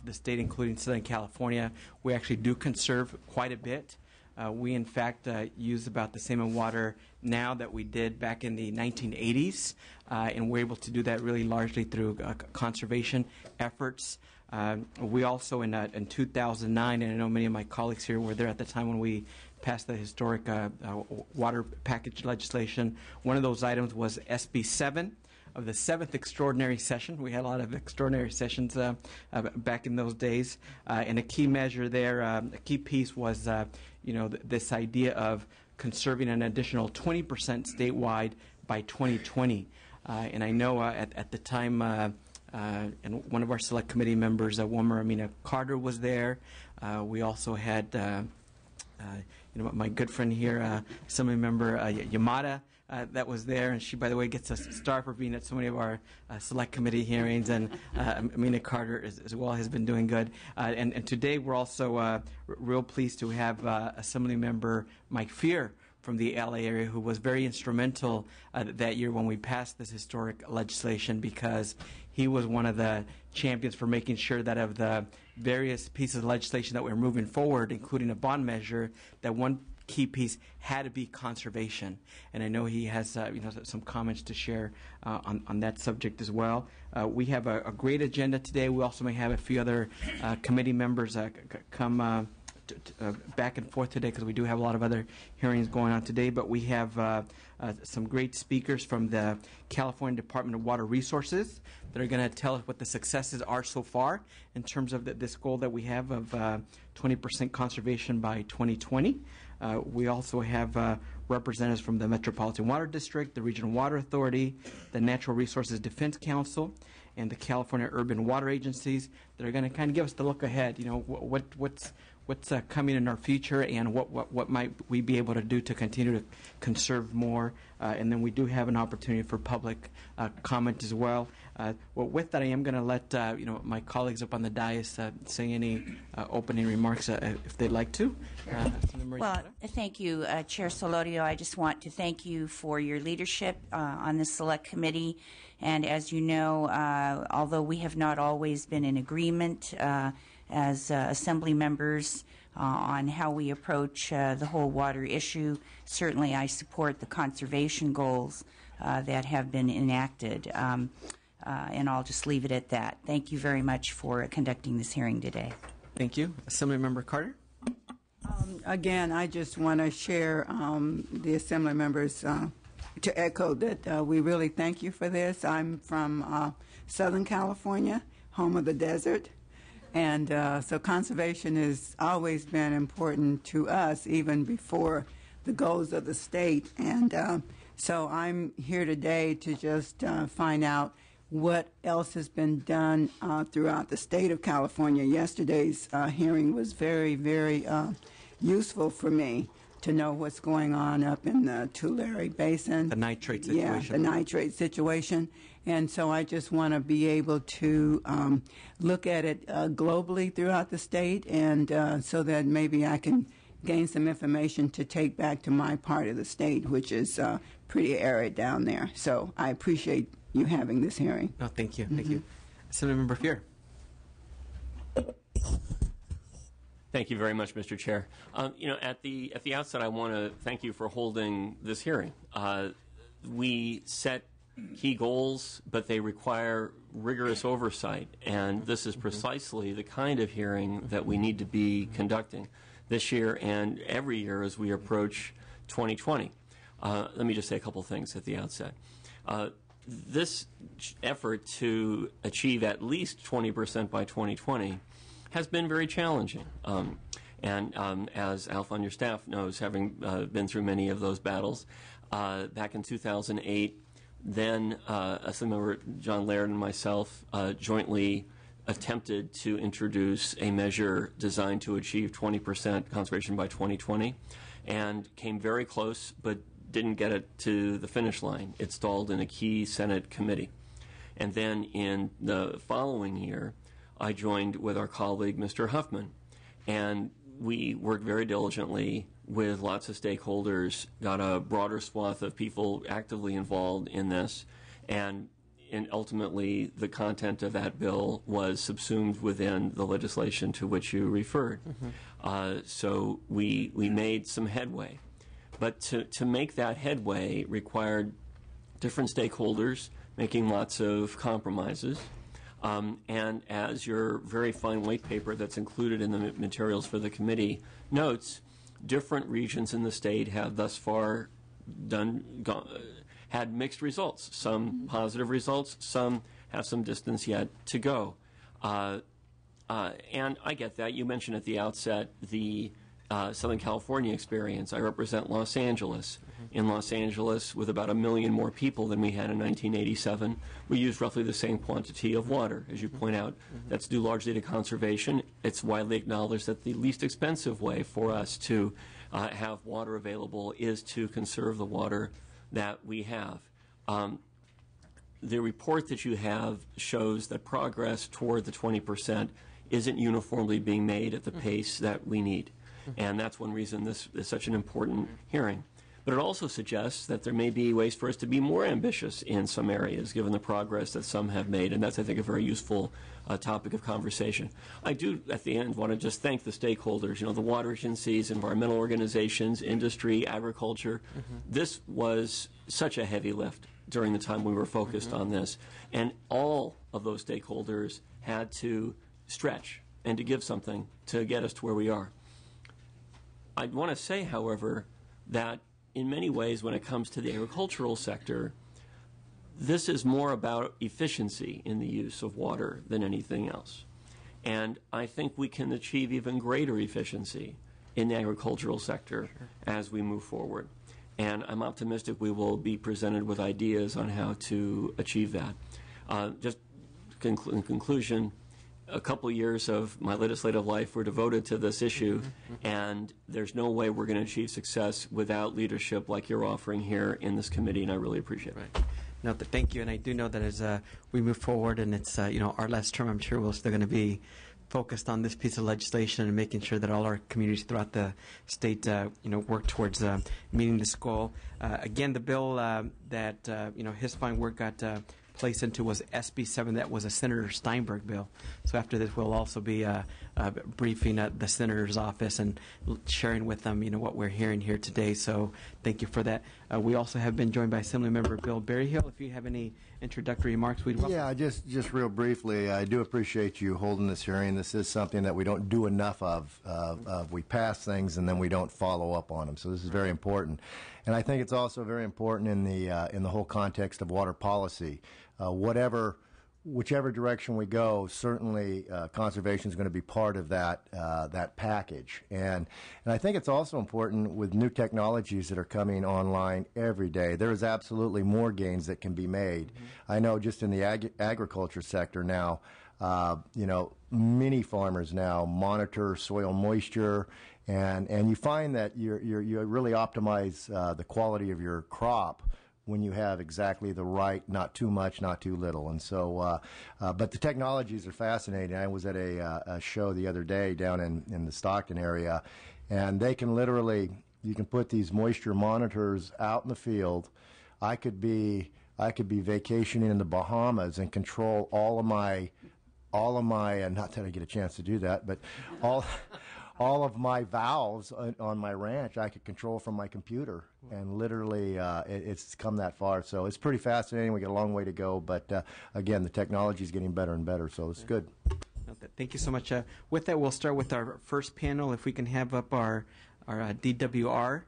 the state, including Southern California, we actually do conserve quite a bit. We, in fact, use about the same amount of water now that we did back in the 1980s, and we're able to do that really largely through conservation efforts. We also, in 2009, and I know many of my colleagues here were there at the time when we passed the historic water package legislation, one of those items was SB 7. Of the 7th extraordinary session. We had a lot of extraordinary sessions back in those days. And a key measure there, a key piece was, this idea of conserving an additional 20% statewide by 2020. And I know at the time, and one of our select committee members, Womer Amina Carter, was there. We also had my good friend here, Assembly Member Yamada, that was there, and she, by the way, gets a star for being at so many of our select committee hearings, and Amina Carter as well has been doing good. And today we're also real pleased to have Assembly Member Mike Fear from the LA area, who was very instrumental that year when we passed this historic legislation, because he was one of the champions for making sure that of the various pieces of legislation that we're moving forward, including a bond measure, that one key piece had to be conservation. And I know he has some comments to share on that subject as well. We have a great agenda today. We also may have a few other committee members come back and forth today, because we do have a lot of other hearings going on today. But we have some great speakers from the California Department of Water Resources that are going to tell us what the successes are so far in terms of this goal that we have of 20% conservation by 2020. We also have representatives from the Metropolitan Water District, the Regional Water Authority, the Natural Resources Defense Council, and the California Urban Water Agencies that are going to kind of give us the look ahead. What's coming in our future, and what might we be able to do to continue to conserve more. And then we do have an opportunity for public comment as well. With that, I am going to let my colleagues up on the dais say any opening remarks if they'd like to. Well, thank you, Chair Solorio. I just want to thank you for your leadership on this select committee. And as you know, although we have not always been in agreement as assembly members on how we approach the whole water issue, certainly I support the conservation goals that have been enacted. And I'll just leave it at that. Thank you very much for conducting this hearing today. Thank you. Assembly Member Carter. Again, I just want to share the Assembly members to echo that we really thank you for this. I'm from Southern California, home of the desert. And so conservation has always been important to us, even before the goals of the state. And so I'm here today to just find out what else has been done throughout the state of California. Yesterday's hearing was very, very useful for me to know what's going on up in the Tulare Basin. The nitrate situation. Yeah, the nitrate situation. And so I just want to be able to look at it globally throughout the state, and so that maybe I can gain some information to take back to my part of the state, which is pretty arid down there. So I appreciate you having this hearing. Oh, thank you. Thank you. Assemblymember Fear. Thank you very much, Mr. Chair. At the outset, I want to thank you for holding this hearing. We set key goals, but they require rigorous oversight, and this is precisely the kind of hearing that we need to be conducting this year and every year as we approach 2020. Let me just say a couple things at the outset. This effort to achieve at least 20% by 2020 has been very challenging. And as Alpha on your staff knows, having been through many of those battles, back in 2008, then Assemblymember John Laird and myself jointly attempted to introduce a measure designed to achieve 20% conservation by 2020, and came very close, but didn't get it to the finish line. It stalled in a key Senate committee. And then in the following year, I joined with our colleague, Mr. Huffman, and we worked very diligently with lots of stakeholders, got a broader swath of people actively involved in this, and and ultimately the content of that bill was subsumed within the legislation to which you referred. So we made some headway. But to make that headway required different stakeholders making lots of compromises. And as your very fine white paper that's included in the materials for the committee notes, different regions in the state have thus far had mixed results. Some positive results, some have some distance yet to go. And I get that. You mentioned at the outset the Southern California experience. I represent Los Angeles. In Los Angeles, with about 1 million more people than we had in 1987, we used roughly the same quantity of water. As you point out, that's due largely to conservation. It's widely acknowledged that the least expensive way for us to have water available is to conserve the water that we have. The report that you have shows that progress toward the 20% isn't uniformly being made at the pace that we need. And that's one reason this is such an important hearing. But it also suggests that there may be ways for us to be more ambitious in some areas, given the progress that some have made. And that's, I think, a very useful topic of conversation. I do, at the end, want to just thank the stakeholders, the water agencies, environmental organizations, industry, agriculture. This was such a heavy lift during the time we were focused on this. And all of those stakeholders had to stretch and to give something to get us to where we are. I want to say, however, that in many ways, when it comes to the agricultural sector, this is more about efficiency in the use of water than anything else. And I think we can achieve even greater efficiency in the agricultural sector as we move forward. And I'm optimistic we will be presented with ideas on how to achieve that. Just in conclusion, a couple years of my legislative life were devoted to this issue, and there's no way we're going to achieve success without leadership like you're offering here in this committee, and I really appreciate it. Right. No, thank you, and I do know that as we move forward, and it's our last term, I'm sure we're still going to be focused on this piece of legislation and making sure that all our communities throughout the state, work towards meeting this goal. Again, the bill that his fine work got placed into was SB 7. That was a Senator Steinberg bill. So after this, we'll also be briefing the senator's office and sharing with them, what we're hearing here today. So thank you for that. We also have been joined by Assemblymember Bill Berryhill. If you have any introductory remarks, we'd welcome. Yeah, just real briefly, I do appreciate you holding this hearing. This is something that we don't do enough of. We pass things and then we don't follow up on them. So this is very important. And I think it's also very important in the whole context of water policy. Whichever direction we go, certainly conservation is going to be part of that package. And I think it's also important with new technologies that are coming online every day. There is absolutely more gains that can be made. I know just in the agriculture sector now, many farmers now monitor soil moisture, and you find that you really optimize the quality of your crop when you have exactly the right, not too much, not too little. And so, but the technologies are fascinating. I was at a show the other day down in the Stockton area, and they can literally, you can put these moisture monitors out in the field. I could be vacationing in the Bahamas and control all of my, and not that I get a chance to do that, but all of my valves on my ranch I could control from my computer, and literally it's come that far. So it's pretty fascinating. We got a long way to go, but again, the technology is getting better and better, so it's good. Thank you so much. With that, we'll start with our first panel. If we can have up our DWR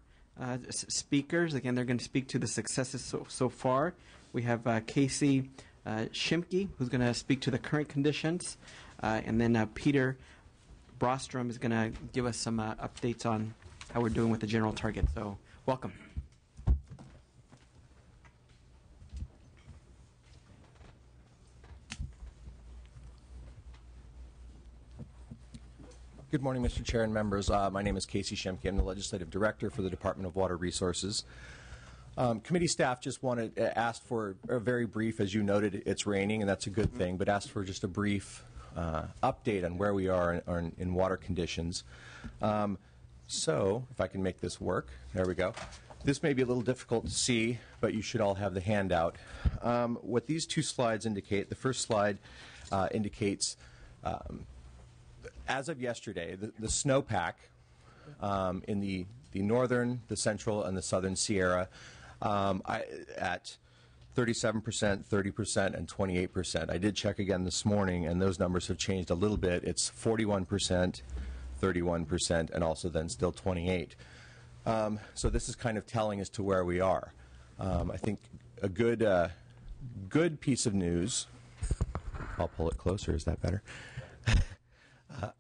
speakers. Again, they're going to speak to the successes so far. We have Casey Cmte, who's going to speak to the current conditions, and then Peter Brostrom is going to give us some updates on how we're doing with the general target. So, welcome. Good morning, Mr. Chair and members. My name is Casey Cmte. I'm the Legislative Director for the Department of Water Resources. Committee staff just asked for a very brief, as you noted, it's raining, and that's a good thing, but asked for just a brief update on where we are in water conditions. So, if I can make this work, there we go. This may be a little difficult to see, but you should all have the handout. What these two slides indicate, the first slide indicates, as of yesterday, the snowpack in the northern, the central, and the southern Sierra at 37%, 30%, and 28%. I did check again this morning, and those numbers have changed a little bit. It's 41%, 31%, and also then still 28%. So this is kind of telling as to where we are. I think a good piece of news, I'll pull it closer, is that better?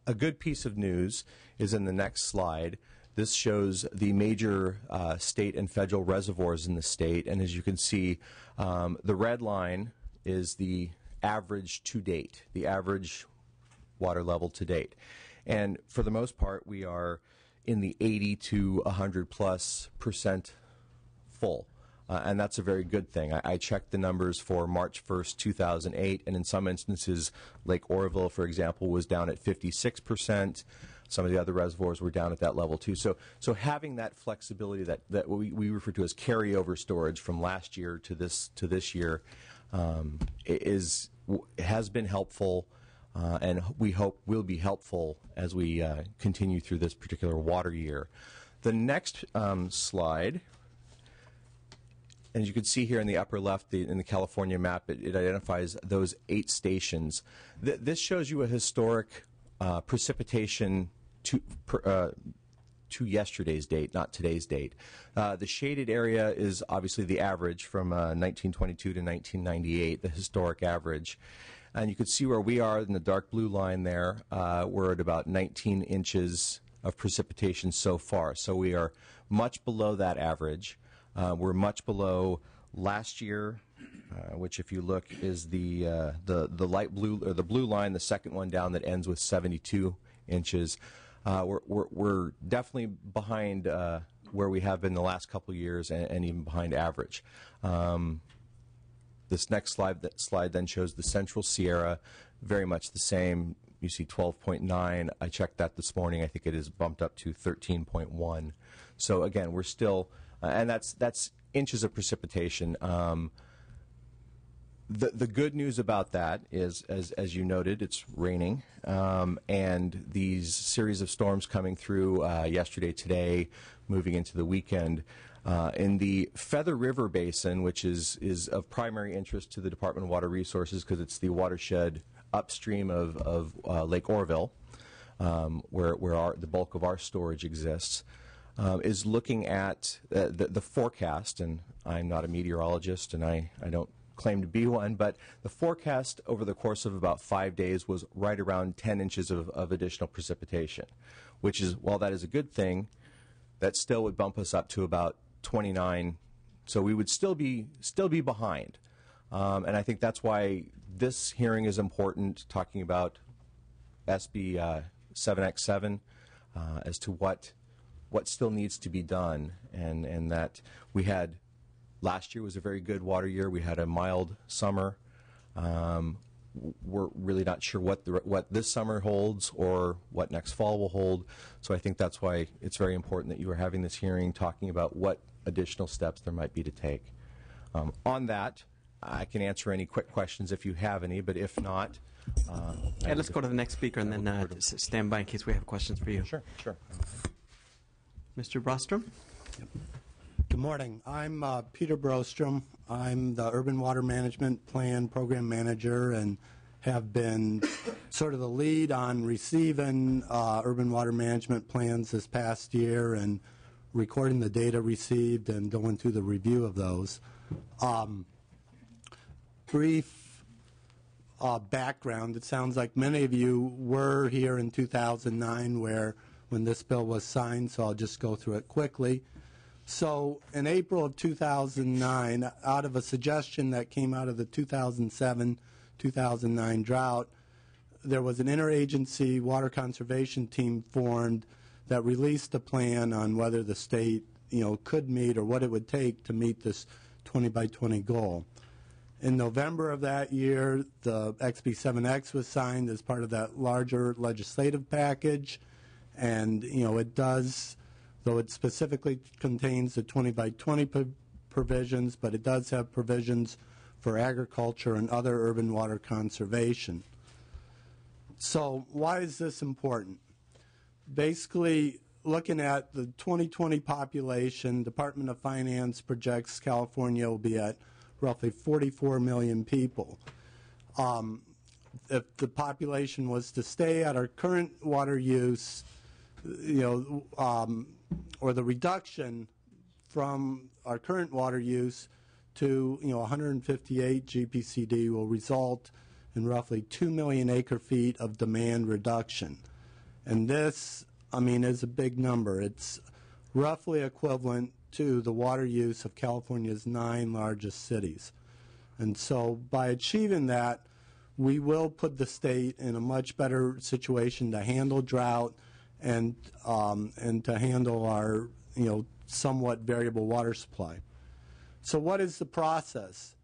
A good piece of news is in the next slide. This shows the major state and federal reservoirs in the state, and as you can see, the red line is the average to date, the average water level to date. And for the most part, we are in the 80 to 100+% full. And that's a very good thing. I checked the numbers for March 1st, 2008, and in some instances, Lake Oroville, for example, was down at 56%. Some of the other reservoirs were down at that level too. So having that flexibility that we refer to as carryover storage from last year to this year has been helpful, and we hope will be helpful as we continue through this particular water year. The next slide. As you can see here in the upper left, in the California map, it identifies those 8 stations. This shows you a historic precipitation to yesterday's date, not today's date. The shaded area is obviously the average from 1922 to 1998, the historic average. And you can see where we are in the dark blue line there. We're at about 19 inches of precipitation so far. So we are much below that average. We're much below last year, which, if you look, is the light blue or the blue line, the second one down that ends with 72 inches. We're definitely behind where we have been the last couple of years, and even behind average. This next slide then shows the Central Sierra, very much the same. You see 12.9. I checked that this morning. I think it is bumped up to 13.1. So again, we're still. And that's inches of precipitation. The good news about that is, as you noted, it's raining, and these series of storms coming through yesterday, today, moving into the weekend. In the Feather River Basin, which is of primary interest to the Department of Water Resources because it's the watershed upstream of Lake Oroville, where the bulk of our storage exists. Is looking at the forecast, and I'm not a meteorologist, and I don't claim to be one, but the forecast over the course of about 5 days was right around 10 inches of additional precipitation, which is, while that is a good thing, that still would bump us up to about 29, so we would still be behind. And I think that's why this hearing is important, talking about SB 7X7 as to what still needs to be done, and that we had, last year was a very good water year. We had a mild summer. We're really not sure what this summer holds or what next fall will hold. So I think that's why it's very important that you are having this hearing, talking about what additional steps there might be to take. On that, I can answer any quick questions if you have any, but if not, let's go to the next speaker and then stand by in case we have questions for you. Sure. Mr. Brostrom? Good morning. I'm Peter Brostrom. I'm the Urban Water Management Plan Program Manager and have been sort of the lead on receiving urban water management plans this past year and recording the data received and going through the review of those. Brief background, it sounds like many of you were here in 2009 when this bill was signed, so I'll just go through it quickly. So in April of 2009, out of a suggestion that came out of the 2007-2009 drought, there was an interagency water conservation team formed that released a plan on whether the state, could meet or what it would take to meet this 20 by 20 goal. In November of that year, the XB7X was signed as part of that larger legislative package, and it does So it specifically contains the 20 by 20 provisions, but it does have provisions for agriculture and other urban water conservation. So why is this important? Basically, looking at the 2020 population, Department of Finance projects California will be at roughly 44 million people. If the population was to stay at our current water use, or the reduction from our current water use to 158 GPCD will result in roughly 2 million acre-feet of demand reduction. And this, is a big number. It's roughly equivalent to the water use of California's 9 largest cities. And so by achieving that, we will put the state in a much better situation to handle drought and to handle our somewhat variable water supply. So what is the process?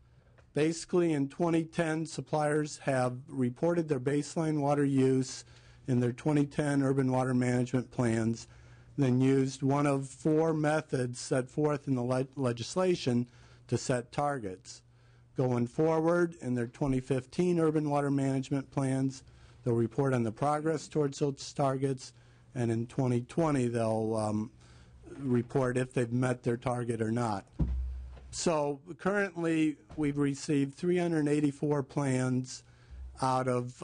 Basically, in 2010, suppliers have reported their baseline water use in their 2010 urban water management plans, then used one of 4 methods set forth in the legislation to set targets. Going forward, in their 2015 urban water management plans, they'll report on the progress towards those targets, and in 2020, they'll report if they've met their target or not. So currently, we've received 384 plans out of,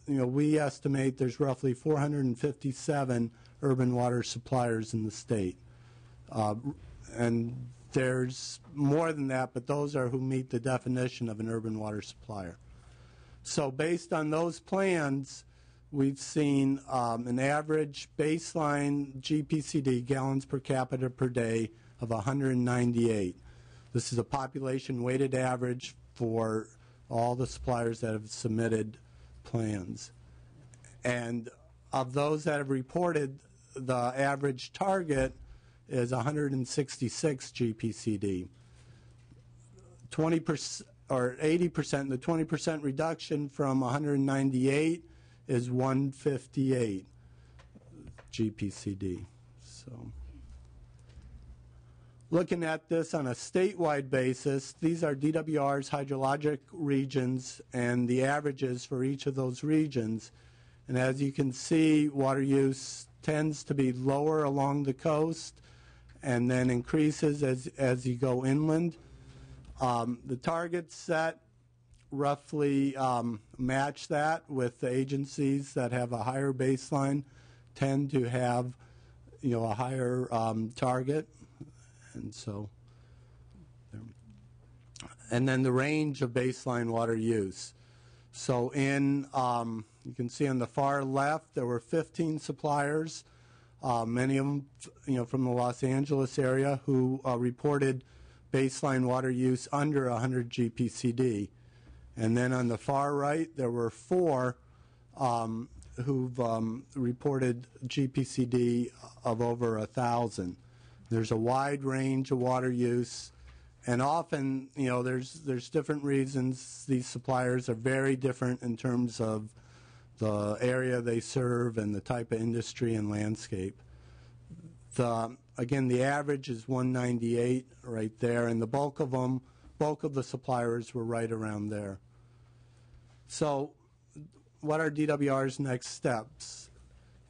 we estimate there's roughly 457 urban water suppliers in the state. And there's more than that, but those are who meet the definition of an urban water supplier. So based on those plans, we've seen an average baseline GPCD, gallons per capita per day, of 198. This is a population weighted average for all the suppliers that have submitted plans. And of those that have reported, the average target is 166 GPCD. 20% or 80%, the 20% reduction from 198 is 158 GPCD. So, looking at this on a statewide basis, these are DWR's hydrologic regions and the averages for each of those regions. And as you can see, water use tends to be lower along the coast and then increases as you go inland. The targets set roughly match that, with the agencies that have a higher baseline tend to have a higher target. And so, and then the range of baseline water use. So in, you can see on the far left, there were 15 suppliers, many of them, from the Los Angeles area, who reported baseline water use under 100 GPCD. And then on the far right, there were 4 who've reported GPCD of over 1,000. There's a wide range of water use, and often, there's different reasons. These suppliers are very different in terms of the area they serve and the type of industry and landscape. Again, the average is 198 right there, and the bulk of the suppliers were right around there. So what are DWR's next steps?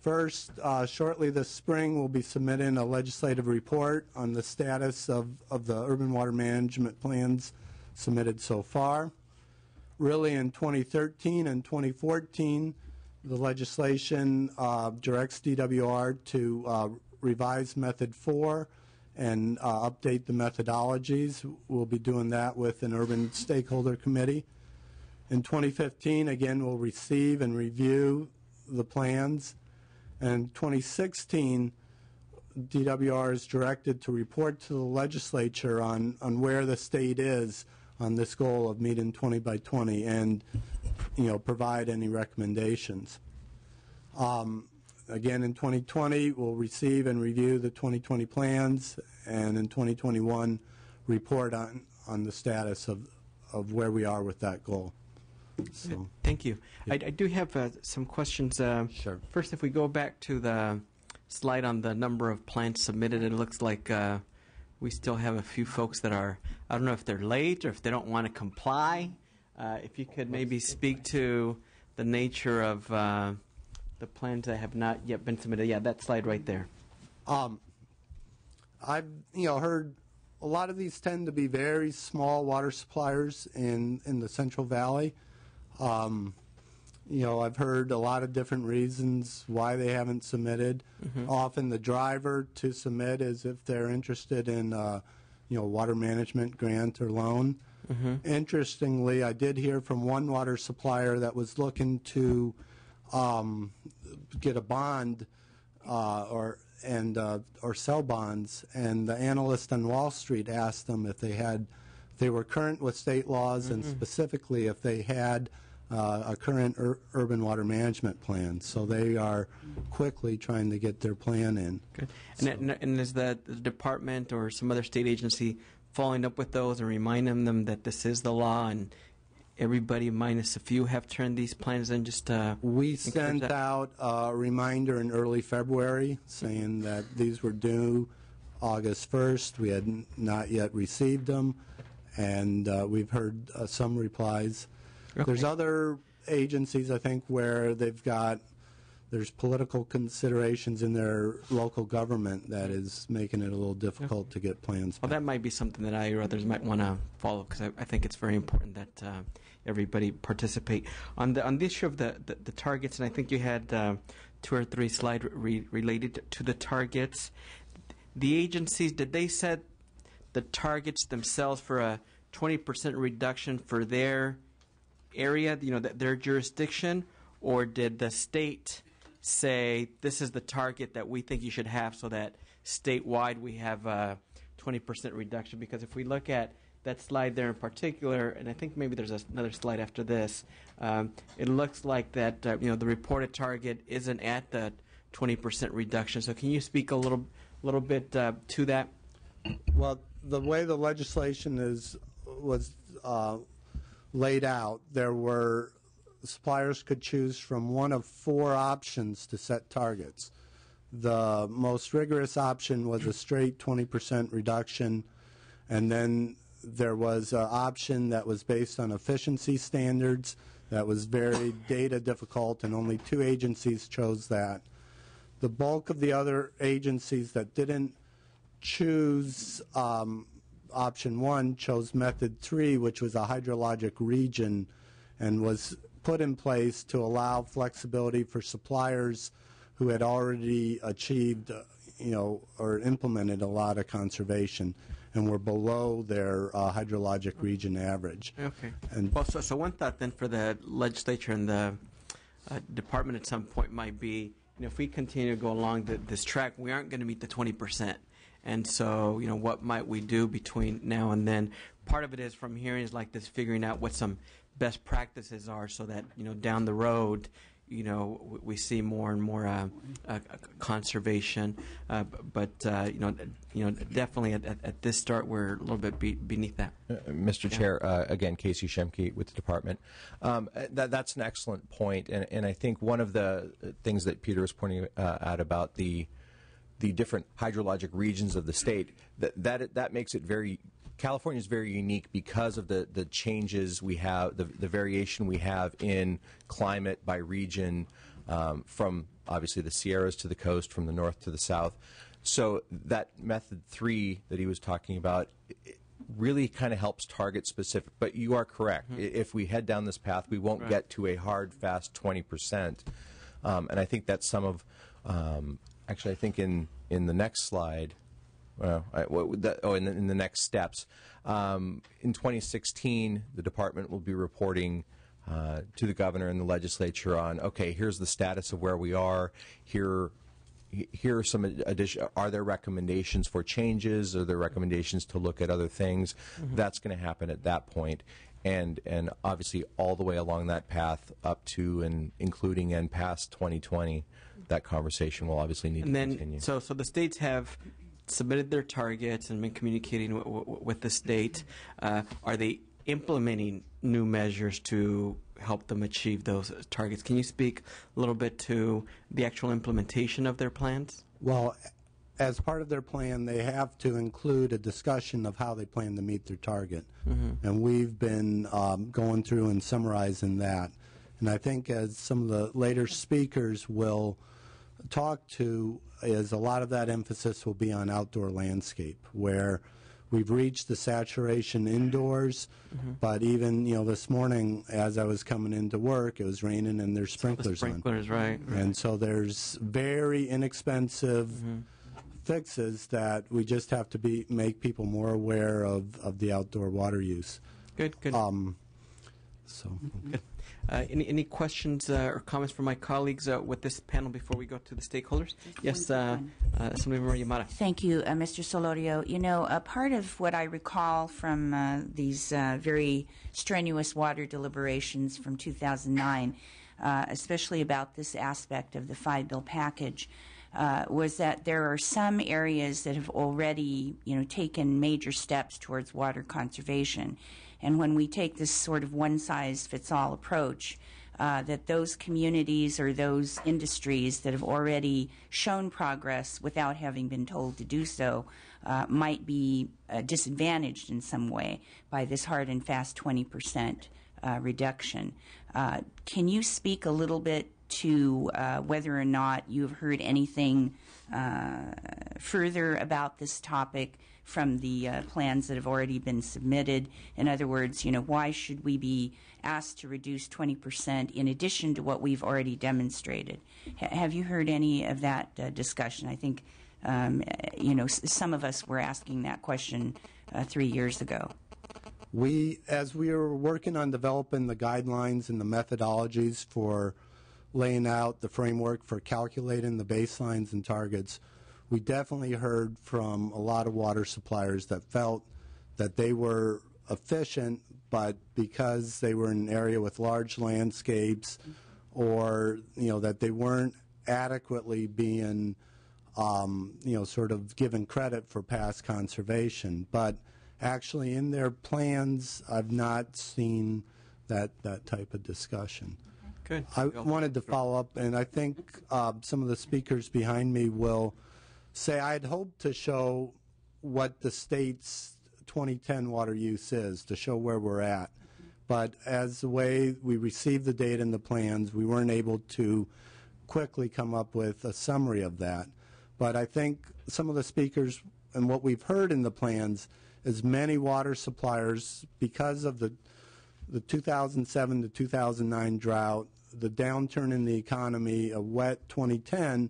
First, shortly this spring, we'll be submitting a legislative report on the status of the urban water management plans submitted so far. Really, in 2013 and 2014, the legislation directs DWR to revise Method 4 and update the methodologies. We'll be doing that with an urban stakeholder committee. In 2015, again, we'll receive and review the plans. And in 2016, DWR is directed to report to the legislature on where the state is on this goal of meeting 20 by 20 and, provide any recommendations. Again, in 2020, we'll receive and review the 2020 plans, and in 2021, report on the status of where we are with that goal. So. Thank you. I do have some questions. Sure. First, if we go back to the slide on the number of plans submitted, it looks like we still have a few folks that are, I don't know if they're late or if they don't want to comply. If you could maybe speak to the nature of the plans that have not yet been submitted. Yeah, that slide right there. I've heard a lot of these tend to be very small water suppliers in the Central Valley. I've heard a lot of different reasons why they haven't submitted. Often the driver to submit is if they're interested in water management grant or loan. Interestingly, I did hear from one water supplier that was looking to get a bond or sell bonds, and the analyst on Wall Street asked them if they were current with state laws, and specifically if they had a current urban water management plan. So they are quickly trying to get their plan in. Good. And is the department or some other state agency following up with those and reminding them that this is the law and everybody minus a few have turned these plans in? Just we sent out a reminder in early February saying that these were due August 1st. We had not yet received them, and we've heard some replies. Okay. There's other agencies, I think, where there's political considerations in their local government that is making it a little difficult to get plans. Well, that might be something that I or others might want to follow, because I think it's very important that everybody participate. On the issue of the targets, and I think you had 2 or 3 slides related to the targets. The agencies, did they set the targets themselves for a 20% reduction for their area, their jurisdiction, or did the state say this is the target that we think you should have, so that statewide we have a 20% reduction? Because if we look at that slide there in particular, and I think maybe there's another slide after this, it looks like that the reported target isn't at the 20% reduction. So can you speak a little bit to that? Well, the way the legislation was laid out, suppliers could choose from one of 4 options to set targets. The most rigorous option was a straight 20% reduction, and then there was an option that was based on efficiency standards that was very data difficult, and only 2 agencies chose that. The bulk of the other agencies that didn't choose option 1 chose method 3, which was a hydrologic region, and was put in place to allow flexibility for suppliers who had already achieved, or implemented a lot of conservation and were below their hydrologic region average. Okay. And well, so one thought then for the legislature and the department at some point might be, if we continue to go along this track, we aren't going to meet the 20%. And so, what might we do between now and then? Part of it is from hearings like this, figuring out what some best practices are, so that down the road, we see more and more conservation. But definitely at this start, we're a little bit beneath that. Mr. Chair, again, Casey Cmte with the department. That's an excellent point, and I think one of the things that Peter was pointing out about the different hydrologic regions of the state, that makes it California is very unique because of the changes we have, the variation we have in climate by region, from obviously the Sierras to the coast, from the north to the south. So that method 3 that he was talking about really kind of helps target specific. But you are correct. If we head down this path, we won't get to a hard, fast 20%. And I think that's some of, actually, I think in the next slide, in the next steps. In 2016, the department will be reporting to the governor and the legislature on, okay, here's the status of where we are. Here are some additional. Are there recommendations for changes? Are there recommendations to look at other things? That's going to happen at that point. And obviously all the way along that path up to and including and past 2020, that conversation will obviously need to continue. So the states have submitted their targets and been communicating with the state. Are they implementing new measures to help them achieve those targets. Can you speak a little bit to the actual implementation of their plans? Well, as part of their plan, they have to include a discussion of how they plan to meet their target. And we've been going through and summarizing that. And I think as some of the later speakers will talk to, is a lot of that emphasis will be on outdoor landscape, where we've reached the saturation indoors, but even, this morning as I was coming into work, it was raining and there's sprinklers on. Right. And so there's very inexpensive fixes that we just have to make people more aware of the outdoor water use. Good. Good. Any questions or comments from my colleagues with this panel before we go to the stakeholders? Yes, Assemblymember Yamada. Thank you, Mr. Solorio. A part of what I recall from these very strenuous water deliberations from 2009, especially about this aspect of the five-bill package, was that there are some areas that have already, taken major steps towards water conservation. And when we take this sort of one-size-fits-all approach, that those communities or those industries that have already shown progress without having been told to do so might be disadvantaged in some way by this hard and fast 20% reduction. Can you speak a little bit to whether or not you've heard anything further about this topic from the plans that have already been submitted? In other words, why should we be asked to reduce 20% in addition to what we've already demonstrated? Have you heard any of that discussion? I think, some of us were asking that question 3 years ago. As we were working on developing the guidelines and the methodologies for laying out the framework for calculating the baselines and targets, we definitely heard from a lot of water suppliers that felt that they were efficient, but because they were in an area with large landscapes, or that they weren't adequately being sort of given credit for past conservation. But actually in their plans, I've not seen that type of discussion. Good. I wanted to follow up, and I think some of the speakers behind me will say I'd hoped to show what the state's 2010 water use is, to show where we're at. But as the way we received the data and the plans, we weren't able to quickly come up with a summary of that. But I think some of the speakers and what we've heard in the plans is many water suppliers, because of the 2007 to 2009 drought, the downturn in the economy, a wet 2010,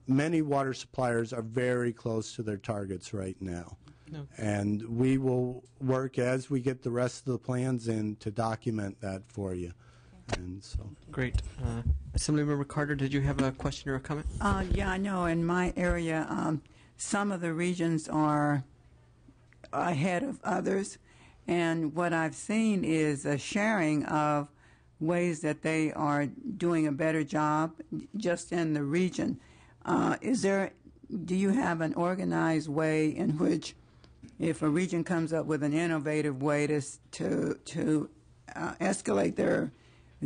many water suppliers are very close to their targets right now. Okay. And we will work as we get the rest of the plans in to document that for you. And so. Great. Assemblymember Carter, did you have a question or a comment? Yeah, I know in my area, some of the regions are ahead of others. And what I've seen is a sharing of ways that they are doing a better job just in the region. Do you have an organized way in which, if a region comes up with an innovative way to escalate their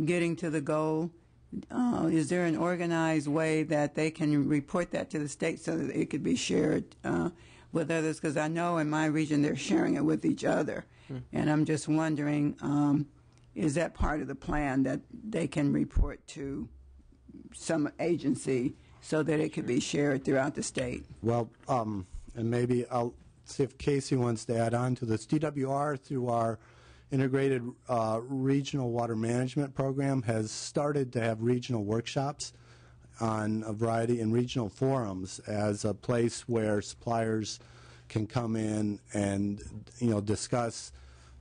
getting to the goal, is there an organized way that they can report that to the state so that it could be shared with others? Because I know in my region they're sharing it with each other. And I'm just wondering, is that part of the plan that they can report to some agency so that it could be shared throughout the state? Well, and maybe I'll see if Casey wants to add on to this. DWR, through our integrated regional water management program, has started to have regional workshops on a variety in regional forums as a place where suppliers can come in and discuss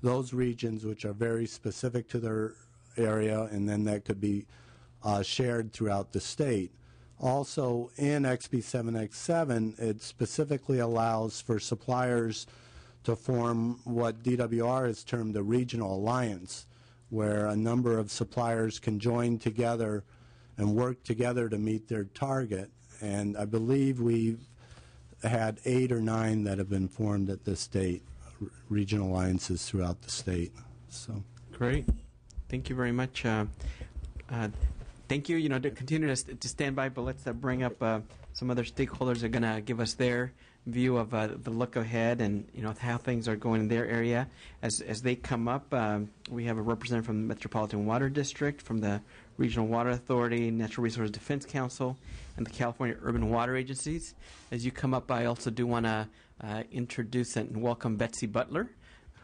those regions which are very specific to their area, and then that could be shared throughout the state. Also, in XB 7X7, it specifically allows for suppliers to form what DWR has termed a regional alliance, where a number of suppliers can join together and work together to meet their target. And I believe we've had 8 or 9 that have been formed at this date, regional alliances throughout the state. So great. Thank you very much. Thank you. You know, to continue to stand by, but let's bring up some other stakeholders that are going to give us their view of the look ahead and, you know, how things are going in their area. As they come up, we have a representative from the Metropolitan Water District, from the Regional Water Authority, Natural Resource Defense Council, and the California Urban Water Agencies. As you come up, I also do want to introduce and welcome Betsy Butler,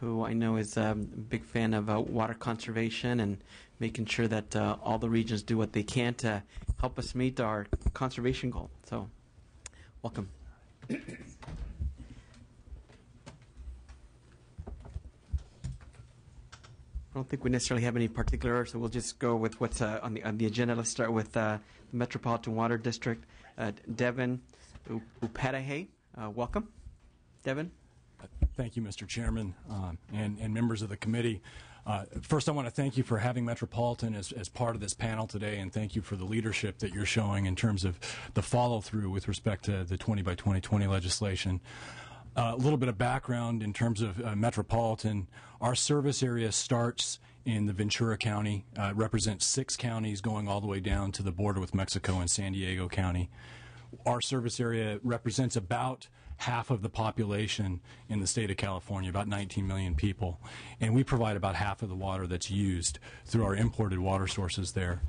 who I know is a big fan of water conservation and making sure that all the regions do what they can to help us meet our conservation goal. So, welcome. I don't think we necessarily have any particular order, so we'll just go with what's on the agenda. Let's start with the Metropolitan Water District. Devin Upatahe, welcome. Devin. Thank you, Mr. Chairman, and members of the committee. First, I want to thank you for having Metropolitan as part of this panel today, and thank you for the leadership that you're showing in terms of the follow-through with respect to the 20 by 2020 legislation. A little bit of background in terms of Metropolitan. Our service area starts in the Ventura County, represents 6 counties going all the way down to the border with Mexico and San Diego County. Our service area represents about half of the population in the state of California, about 19 million people, and we provide about half of the water that's used through our imported water sources there.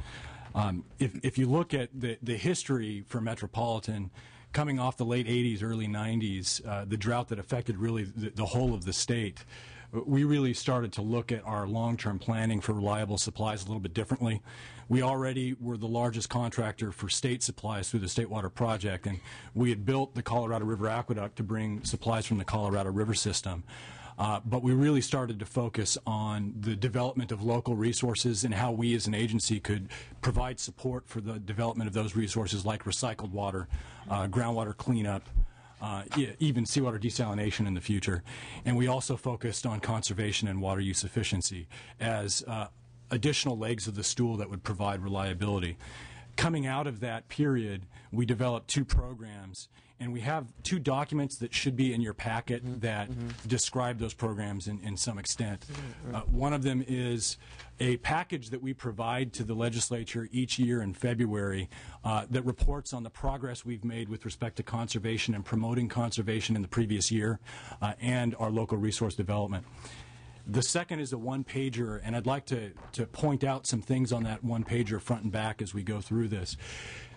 If you look at the history for Metropolitan, coming off the late 80s, early 90s, the drought that affected really the whole of the state, we really started to look at our long-term planning for reliable supplies a little bit differently. We already were the largest contractor for state supplies through the State Water Project, and we had built the Colorado River Aqueduct to bring supplies from the Colorado River system. But we really started to focus on the development of local resources and how we as an agency could provide support for the development of those resources like recycled water, groundwater cleanup, even seawater desalination in the future. And we also focused on conservation and water use efficiency as additional legs of the stool that would provide reliability. Coming out of that period, we developed 2 programs, and we have 2 documents that should be in your packet that describe those programs in some extent. One of them is a package that we provide to the legislature each year in February that reports on the progress we've made with respect to conservation and promoting conservation in the previous year and our local resource development. The second is a one-pager, and I'd like to point out some things on that one-pager front and back as we go through this.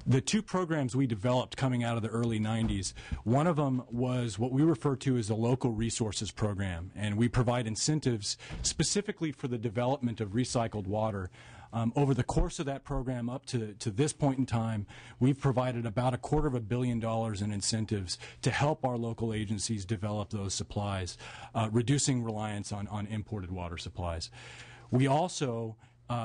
The 2 programs we developed coming out of the early 90s, one of them was what we refer to as a local resources program, and we provide incentives specifically for the development of recycled water. Over the course of that program up to this point in time, we've provided about $250 million in incentives to help our local agencies develop those supplies, reducing reliance on imported water supplies. We also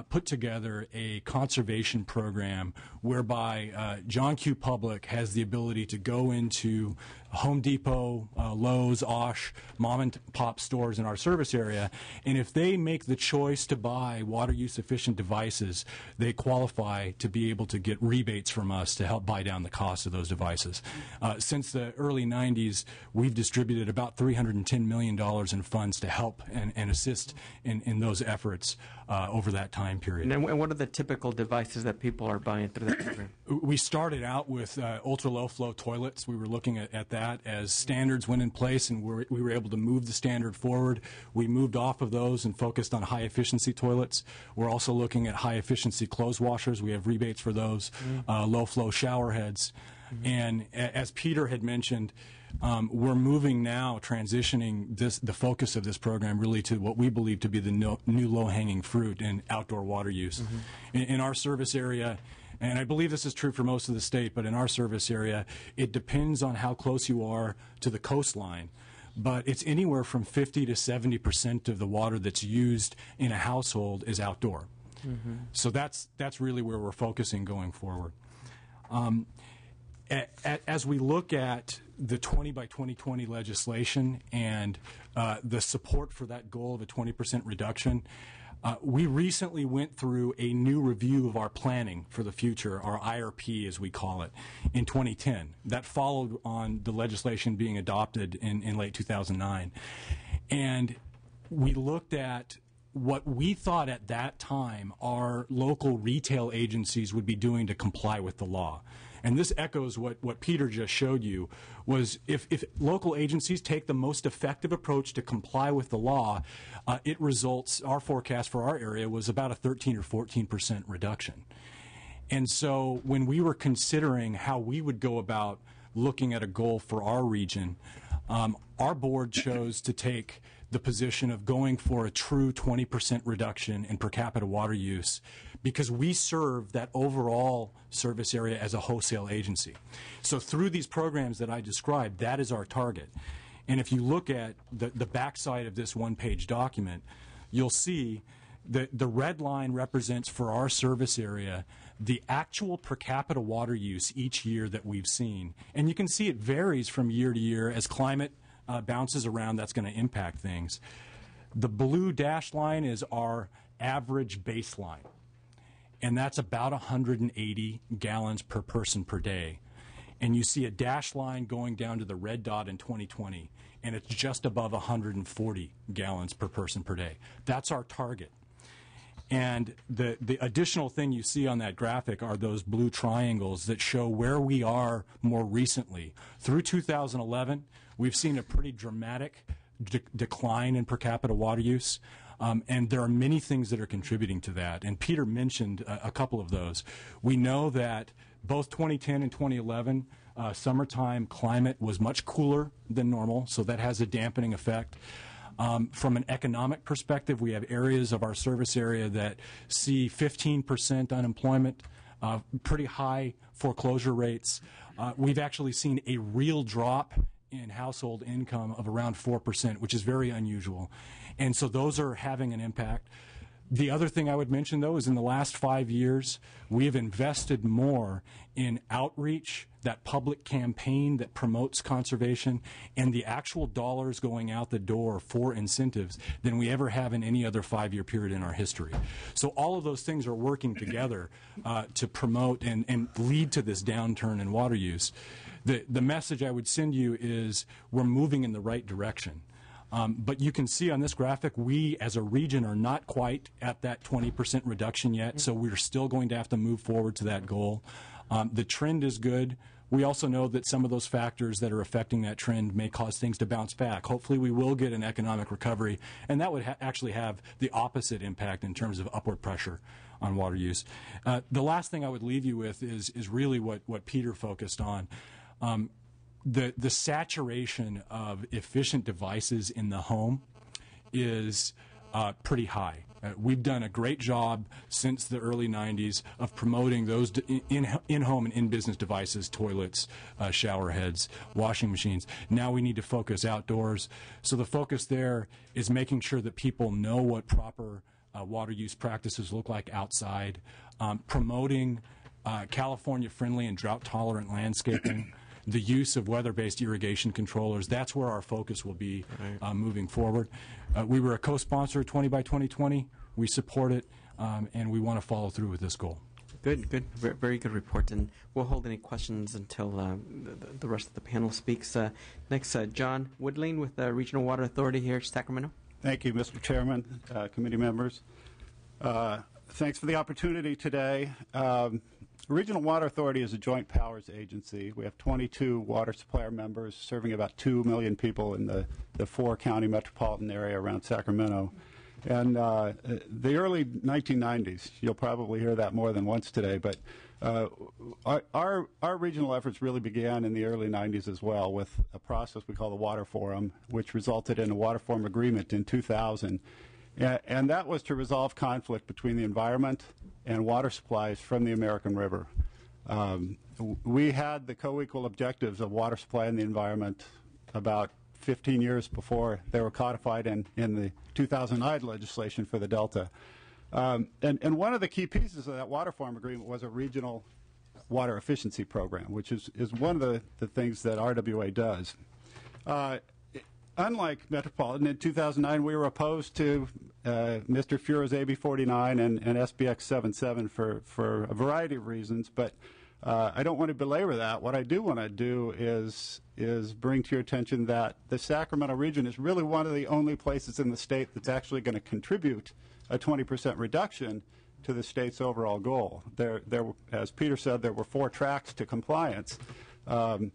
put together a conservation program whereby John Q. Public has the ability to go into Home Depot, Lowe's, Osh, mom and pop stores in our service area, and if they make the choice to buy water use efficient devices, they qualify to be able to get rebates from us to help buy down the cost of those devices. Since the early 90s, we've distributed about $310 million in funds to help and assist in those efforts over that time period. And what are the typical devices that people are buying through that program? We started out with ultra-low flow toilets. We were looking at that as standards went in place, and we were able to move the standard forward. We moved off of those and focused on high-efficiency toilets. We're also looking at high-efficiency clothes washers. We have rebates for those, low-flow shower heads. And as Peter had mentioned, we're moving now, transitioning the focus of this program really to what we believe to be the new low-hanging fruit in outdoor water use. In our service area, and I believe this is true for most of the state, but in our service area, it depends on how close you are to the coastline. But it's anywhere from 50 to 70% of the water that's used in a household is outdoor. So that's really where we're focusing going forward. As we look at the 20 by 2020 legislation and the support for that goal of a 20% reduction, we recently went through a new review of our planning for the future, our IRP as we call it, in 2010. That followed on the legislation being adopted in late 2009. And we looked at what we thought at that time our local retail agencies would be doing to comply with the law. And this echoes what Peter just showed you, was if local agencies take the most effective approach to comply with the law, it results, our forecast for our area was about a 13 or 14% reduction. And so when we were considering how we would go about looking at a goal for our region, our board chose to take the position of going for a true 20% reduction in per capita water use, because we serve that overall service area as a wholesale agency. So through these programs that I described, that is our target. And if you look at the backside of this one-page document, you'll see that the red line represents for our service area the actual per capita water use each year that we've seen. And you can see it varies from year to year as climate bounces around. That's going to impact things. The blue dashed line is our average baseline, and that's about 180 gallons per person per day. And you see a dashed line going down to the red dot in 2020, and it's just above 140 gallons per person per day. That's our target. And the additional thing you see on that graphic are those blue triangles that show where we are more recently. Through 2011, we've seen a pretty dramatic decline in per capita water use. And there are many things that are contributing to that. And Peter mentioned a couple of those. We know that both 2010 and 2011, summertime climate was much cooler than normal, so that has a dampening effect. From an economic perspective, we have areas of our service area that see 15% unemployment, pretty high foreclosure rates. We've actually seen a real drop in household income of around 4%, which is very unusual. And so those are having an impact. The other thing I would mention, though, is in the last 5 years, we have invested more in outreach, that public campaign that promotes conservation, and the actual dollars going out the door for incentives than we ever have in any other 5-year period in our history. So all of those things are working together to promote and lead to this downturn in water use. The message I would send you is we're moving in the right direction. But you can see on this graphic, we as a region are not quite at that 20% reduction yet, so we're still going to have to move forward to that goal. The trend is good. We also know that some of those factors that are affecting that trend may cause things to bounce back. Hopefully we will get an economic recovery, and that would actually have the opposite impact in terms of upward pressure on water use. The last thing I would leave you with is really what Peter focused on. The saturation of efficient devices in the home is pretty high. We've done a great job since the early 90s of promoting those in-home and in-business devices, toilets, shower heads, washing machines. Now we need to focus outdoors. So the focus there is making sure that people know what proper water use practices look like outside, promoting California-friendly and drought-tolerant landscaping, the use of weather-based irrigation controllers. That's where our focus will be moving forward. We were a co-sponsor of 20 by 2020. We support it, and we want to follow through with this goal. Good. Very good report. And we'll hold any questions until the rest of the panel speaks. Next, John Woodling with the Regional Water Authority here in Sacramento. Thank you, Mr. Chairman, committee members. Thanks for the opportunity today. Regional Water Authority is a joint powers agency. We have 22 water supplier members serving about 2 million people in the 4-county metropolitan area around Sacramento. And the early 1990s, you'll probably hear that more than once today, but our regional efforts really began in the early 90s as well with a process we call the Water Forum, which resulted in a Water Forum agreement in 2000. And that was to resolve conflict between the environment and water supplies from the American River. We had the co-equal objectives of water supply and the environment about 15 years before they were codified in the 2009 legislation for the Delta. And one of the key pieces of that Water Forum agreement was a regional water efficiency program, which is one of the things that RWA does. Unlike Metropolitan, in 2009 we were opposed to Mr. Furo's AB 49 and SBX 77 for a variety of reasons, but I don't want to belabor that. What I do want to do is bring to your attention that the Sacramento region is really one of the only places in the state that's actually going to contribute a 20% reduction to the state's overall goal. There, as Peter said, there were 4 tracks to compliance, and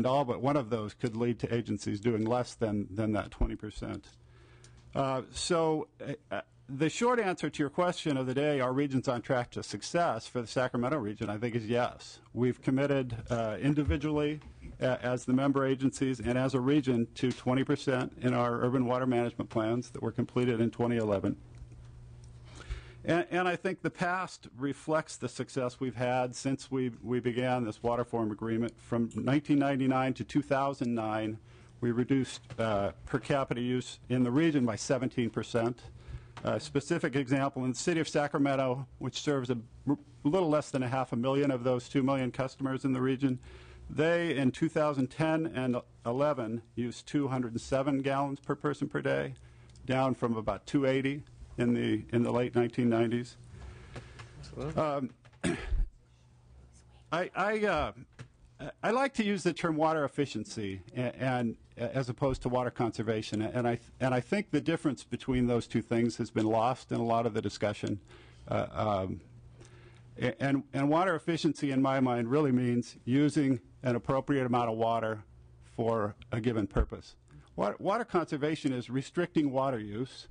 all but one of those could lead to agencies doing less than that 20%. The short answer to your question of the day, are regions on track to success for the Sacramento region, I think is yes. We've committed individually as the member agencies and as a region to 20% in our urban water management plans that were completed in 2011. And I think the past reflects the success we've had since we began this water forum agreement. From 1999 to 2009, we reduced per capita use in the region by 17%. A specific example, in the city of Sacramento, which serves a little less than 500,000 of those 2 million customers in the region, they, in 2010 and 11, used 207 gallons per person per day, down from about 280 in the late 1990s. I like to use the term water efficiency and as opposed to water conservation, and I think the difference between those two things has been lost in a lot of the discussion. And water efficiency, in my mind, really means using an appropriate amount of water for a given purpose. Water conservation is restricting water use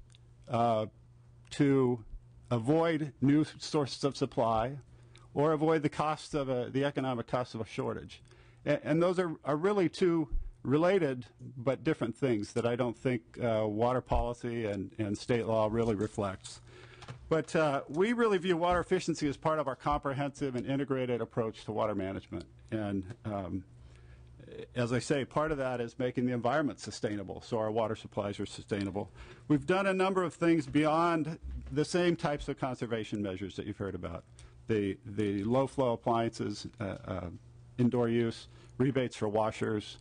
to avoid new sources of supply or avoid the costs of the economic costs of a shortage. And those are really two related but different things that I don't think water policy and state law really reflects. But we really view water efficiency as part of our comprehensive and integrated approach to water management. And as I say, part of that is making the environment sustainable, so our water supplies are sustainable. We've done a number of things beyond the same types of conservation measures that you've heard about. The low-flow appliances, indoor use, rebates for washers,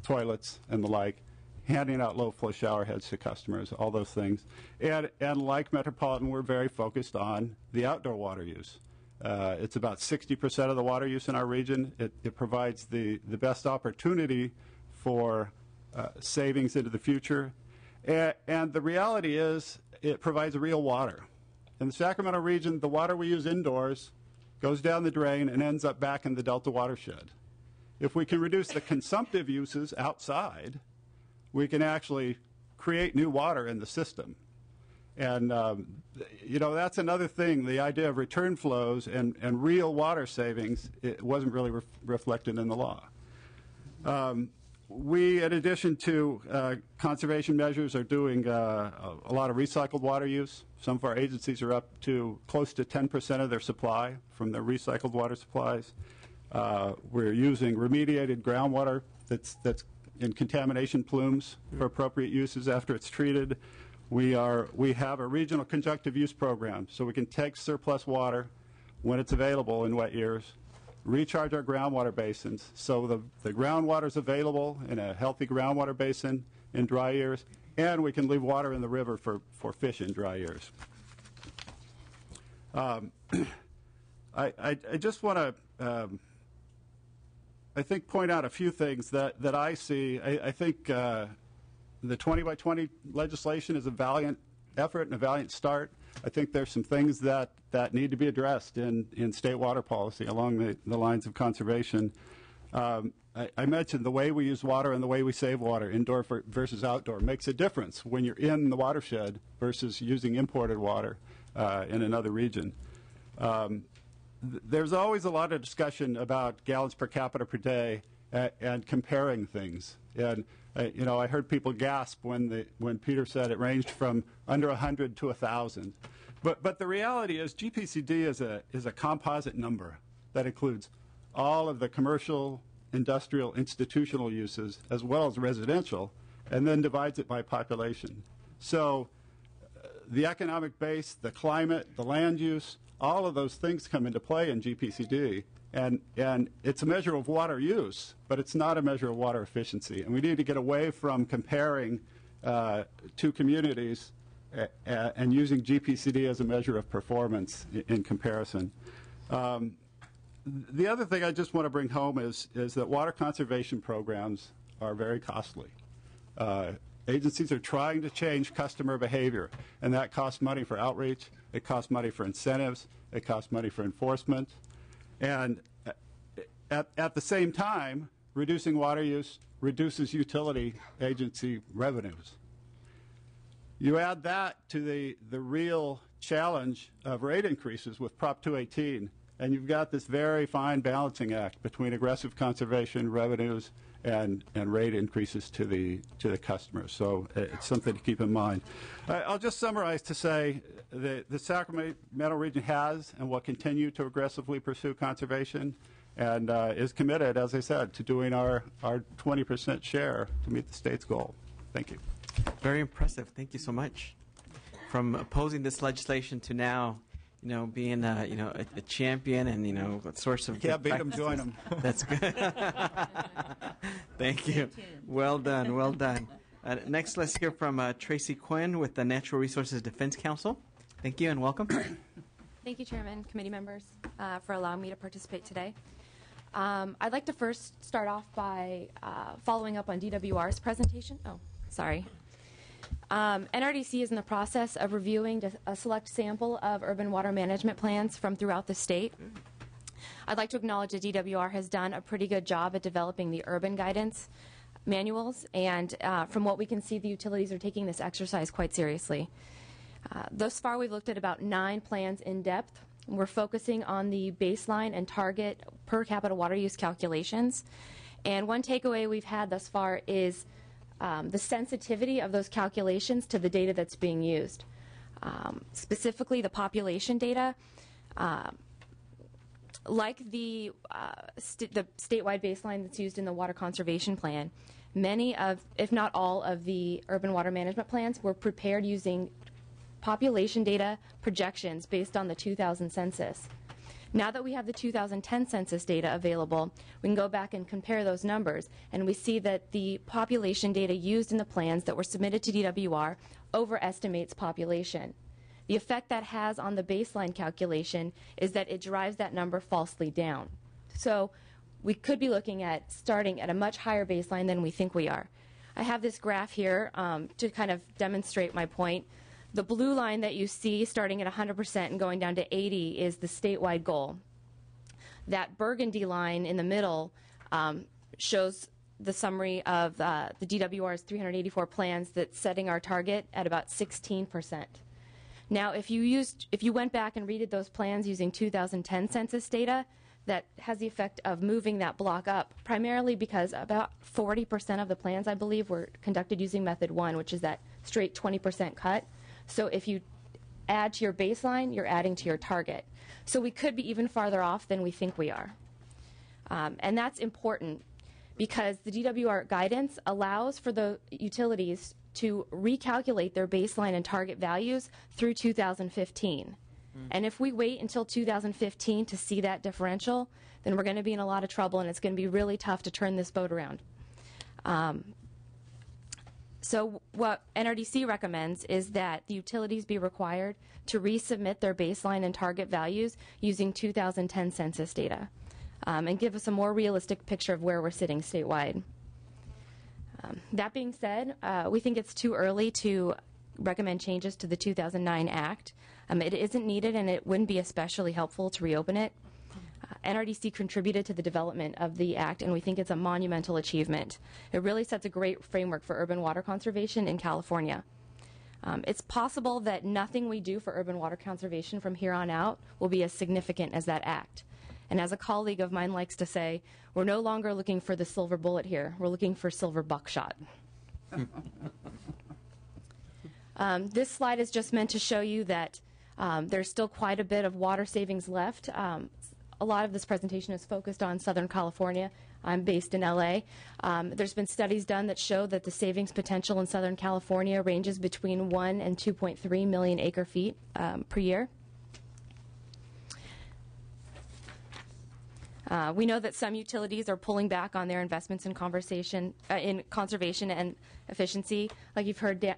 toilets, and the like, handing out low-flow shower heads to customers, all those things. And like Metropolitan, we're very focused on the outdoor water use. It's about 60% of the water use in our region. It provides the best opportunity for savings into the future. And the reality is it provides real water. In the Sacramento region, the water we use indoors goes down the drain and ends up back in the Delta watershed. If we can reduce the consumptive uses outside, we can actually create new water in the system. And, you know, that's another thing, the idea of return flows and real water savings, it wasn't really reflected in the law. We, in addition to conservation measures, are doing a lot of recycled water use. Some of our agencies are up to close to 10% of their supply from their recycled water supplies. We're using remediated groundwater that's in contamination plumes for appropriate uses after it's treated. We have a regional conjunctive use program, so we can take surplus water when it's available in wet years, recharge our groundwater basins, so the groundwater is available in a healthy groundwater basin in dry years, and we can leave water in the river for fish in dry years. I just want to, I think, point out a few things that I see. I think the 20 by 20 legislation is a valiant effort and a valiant start. I think there's some things that need to be addressed in state water policy along the lines of conservation. I mentioned the way we use water and the way we save water, indoor versus outdoor, makes a difference when you're in the watershed versus using imported water in another region. There's always a lot of discussion about gallons per capita per day and comparing things. And you know, I heard people gasp when Peter said it ranged from under 100 to 1,000. But the reality is GPCD is a composite number that includes all of the commercial, industrial, institutional uses as well as residential, and then divides it by population. So the economic base, the climate, the land use, all of those things come into play in GPCD. And it's a measure of water use, but it's not a measure of water efficiency. And we need to get away from comparing two communities and using GPCD as a measure of performance in comparison. the other thing I just want to bring home is that water conservation programs are very costly. Agencies are trying to change customer behavior, and that costs money for outreach, it costs money for incentives, it costs money for enforcement, and at the same time, reducing water use reduces utility agency revenues. You add that to the real challenge of rate increases with Prop 218, and you've got this very fine balancing act between aggressive conservation revenues and rate increases to the customers. So it's something to keep in mind. I'll just summarize to say that the Sacramento region has and will continue to aggressively pursue conservation and is committed, as I said, to doing our 20% share to meet the state's goal. Thank you. Very impressive. Thank you so much. From opposing this legislation to now, being a champion and a source of. Can't beat them, join them. That's good. Thank you. Well done. Well done. Next, let's hear from Tracy Quinn with the Natural Resources Defense Council. Thank you and welcome. Thank you, Chairman, committee members, for allowing me to participate today. I'd like to first start off by following up on DWR's presentation. Oh, sorry. NRDC is in the process of reviewing a select sample of urban water management plans from throughout the state. I'd like to acknowledge that DWR has done a pretty good job at developing the urban guidance manuals, and from what we can see, the utilities are taking this exercise quite seriously. Thus far, we've looked at about 9 plans in depth. We're focusing on the baseline and target per capita water use calculations. And one takeaway we've had thus far is the sensitivity of those calculations to the data that's being used. Specifically, the population data, like the statewide baseline that's used in the Water Conservation Plan, many of, if not all of the urban water management plans were prepared using population data projections based on the 2000 census. Now that we have the 2010 census data available, we can go back and compare those numbers, and we see that the population data used in the plans that were submitted to DWR overestimates population. The effect that has on the baseline calculation is that it drives that number falsely down. So we could be looking at starting at a much higher baseline than we think we are. I have this graph here to kind of demonstrate my point. The blue line that you see starting at 100% and going down to 80 is the statewide goal. That burgundy line in the middle shows the summary of the DWR's 384 plans that's setting our target at about 16%. Now, if you went back and redid those plans using 2010 census data, that has the effect of moving that block up, primarily because about 40% of the plans, I believe, were conducted using method 1, which is that straight 20% cut. So if you add to your baseline, you're adding to your target. So we could be even farther off than we think we are. And that's important because the DWR guidance allows for the utilities to recalculate their baseline and target values through 2015. And if we wait until 2015 to see that differential, then we're going to be in a lot of trouble, and it's going to be really tough to turn this boat around. So what NRDC recommends is that the utilities be required to resubmit their baseline and target values using 2010 census data and give us a more realistic picture of where we're sitting statewide. That being said, we think it's too early to recommend changes to the 2009 Act. It isn't needed, and it wouldn't be especially helpful to reopen it. NRDC contributed to the development of the Act, and we think it's a monumental achievement. It really sets a great framework for urban water conservation in California. It's possible that nothing we do for urban water conservation from here on out will be as significant as that Act. And as a colleague of mine likes to say, we're no longer looking for the silver bullet here. We're looking for silver buckshot. This slide is just meant to show you that there's still quite a bit of water savings left. A lot of this presentation is focused on Southern California. I'm based in LA. There's been studies done that show that the savings potential in Southern California ranges between 1 and 2.3 million acre feet per year. We know that some utilities are pulling back on their investments in conservation and efficiency. Like you've heard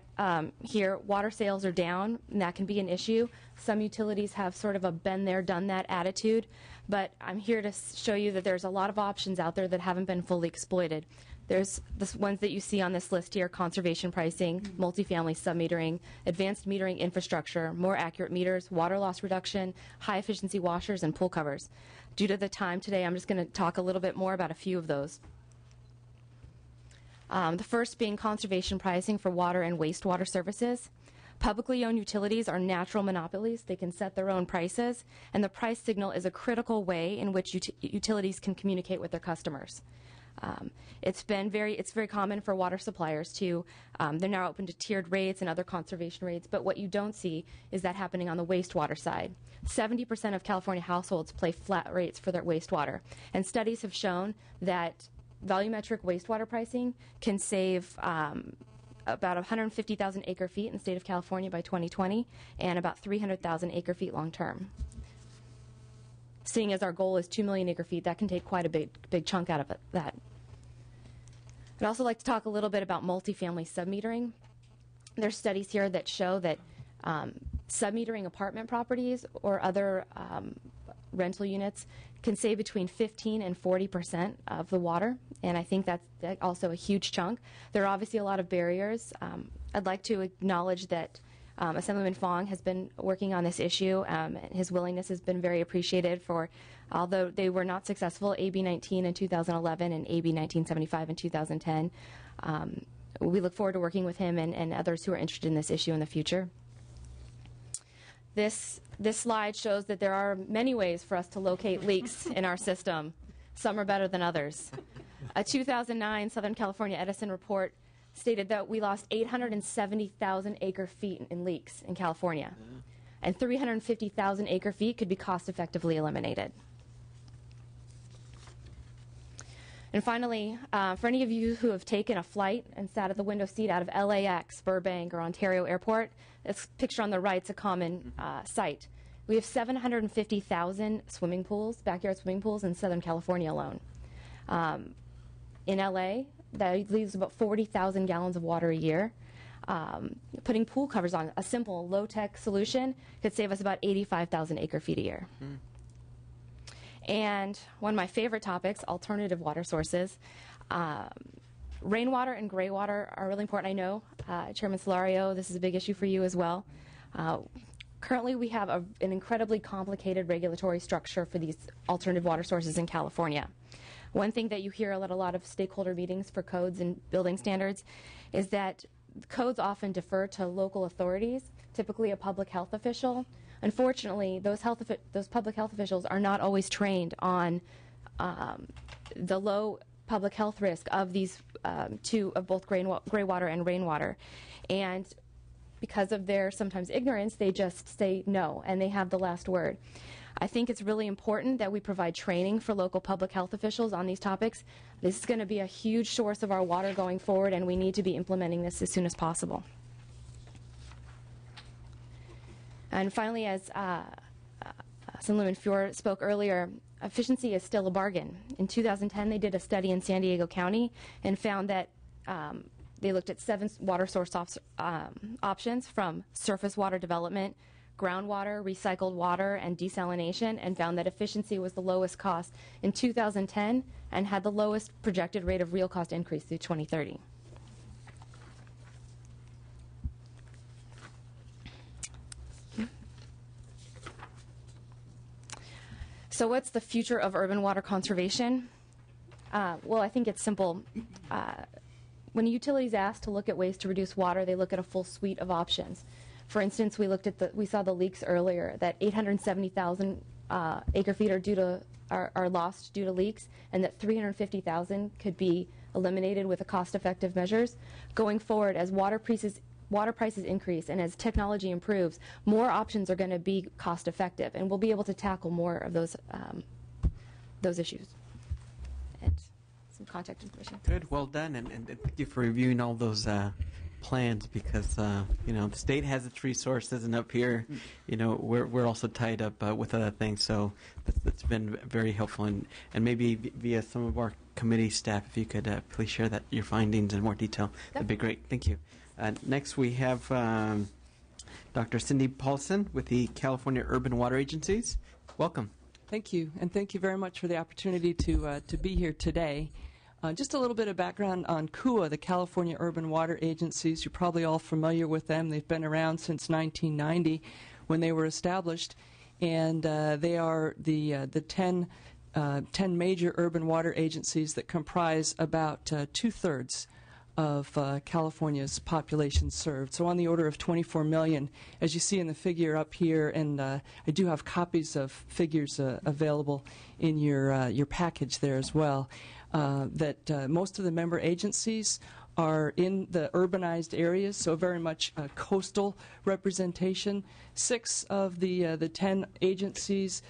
here, water sales are down, and that can be an issue. Some utilities have sort of a been there, done that attitude. but I'm here to show you that there's a lot of options out there that haven't been fully exploited. There's the ones that you see on this list here: conservation pricing, multifamily submetering, advanced metering infrastructure, more accurate meters, water loss reduction, high efficiency washers, and pool covers. Due to the time today, I'm just going to talk a little bit more about a few of those. The first being conservation pricing for water and wastewater services. Publicly owned utilities are natural monopolies. They can set their own prices, and the price signal is a critical way in which utilities can communicate with their customers. It's very common for water suppliers to, they're now open to tiered rates and other conservation rates, but what you don't see is that happening on the wastewater side. 70% of California households pay flat rates for their wastewater, and studies have shown that volumetric wastewater pricing can save about 150,000 acre-feet in the state of California by 2020 and about 300,000 acre-feet long-term. Seeing as our goal is 2 million acre-feet, that can take quite a big chunk out of that. I'd also like to talk a little bit about multifamily submetering. There's studies here that show that submetering apartment properties or other rental units can save between 15 and 40% of the water, and I think that's also a huge chunk. There are obviously a lot of barriers. I'd like to acknowledge that Assemblyman Fong has been working on this issue. His willingness has been very appreciated for, although they were not successful, AB 19 in 2011 and AB 1975 in 2010. We look forward to working with him and others who are interested in this issue in the future. This slide shows that there are many ways for us to locate leaks in our system. Some are better than others. A 2009 Southern California Edison report stated that we lost 870,000 acre-feet in leaks in California, and 350,000 acre-feet could be cost-effectively eliminated. And finally, for any of you who have taken a flight and sat at the window seat out of LAX, Burbank, or Ontario Airport, this picture on the right is a common sight. We have 750,000 swimming pools, backyard swimming pools, in Southern California alone. In LA, that leaves about 40,000 gallons of water a year. Putting pool covers on, a simple, low-tech solution, could save us about 85,000 acre-feet a year. And one of my favorite topics, alternative water sources. Rainwater and gray water are really important. I know, Chairman Solario, this is a big issue for you as well. Currently, we have an incredibly complicated regulatory structure for these alternative water sources in California. One thing that you hear at a lot of stakeholder meetings for codes and building standards is that codes often defer to local authorities, typically a public health official. Unfortunately, those public health officials are not always trained on the low public health risk of these of both gray water and rainwater. And because of their sometimes ignorance, they just say no, and they have the last word. I think it's really important that we provide training for local public health officials on these topics. This is going to be a huge source of our water going forward, and we need to be implementing this as soon as possible. And finally, as Assemblyman Fior spoke earlier, efficiency is still a bargain. In 2010, they did a study in San Diego County and found that they looked at 7 water source options, from surface water development, groundwater, recycled water, and desalination, and found that efficiency was the lowest cost in 2010 and had the lowest projected rate of real cost increase through 2030. So what's the future of urban water conservation? Well, I think it's simple. When a utility is asked to look at ways to reduce water, they look at a full suite of options. For instance, we saw the leaks earlier, that 870,000 acre-feet are lost due to leaks, and that 350,000 could be eliminated with cost-effective measures. Going forward, as water prices increase and as technology improves, more options are going to be cost-effective, and we'll be able to tackle more of those issues. And some contact information. Good, well done, and thank you for reviewing all those plans, because the state has its resources, and up here, we're also tied up with other things. So that's been very helpful, and maybe via some of our committee staff, if you could please share your findings in more detail, that'd be great. Thank you. Next, we have Dr. Cindy Paulson with the California Urban Water Agencies. Welcome. Thank you, and thank you very much for the opportunity to be here today. Just a little bit of background on CUA, the California Urban Water Agencies. You're probably all familiar with them. They've been around since 1990 when they were established, and they are the 10 major urban water agencies that comprise about two-thirds of California's population served, so on the order of 24 million, as you see in the figure up here, and I do have copies of figures available in your package there as well, that most of the member agencies are in the urbanized areas, so very much coastal representation. 6 of the 10 agencies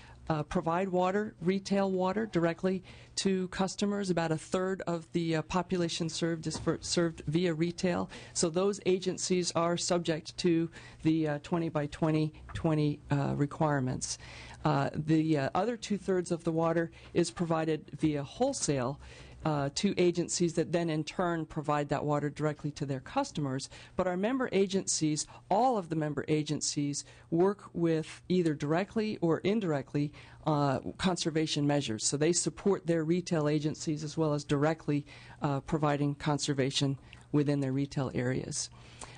provide water, retail water, directly to customers. About a third of the population served is served via retail. So those agencies are subject to the 20 by 2020 requirements. The other two-thirds of the water is provided via wholesale to agencies that then in turn provide that water directly to their customers. But our member agencies, all of the member agencies, work with either directly or indirectly conservation measures. So they support their retail agencies as well as directly providing conservation within their retail areas.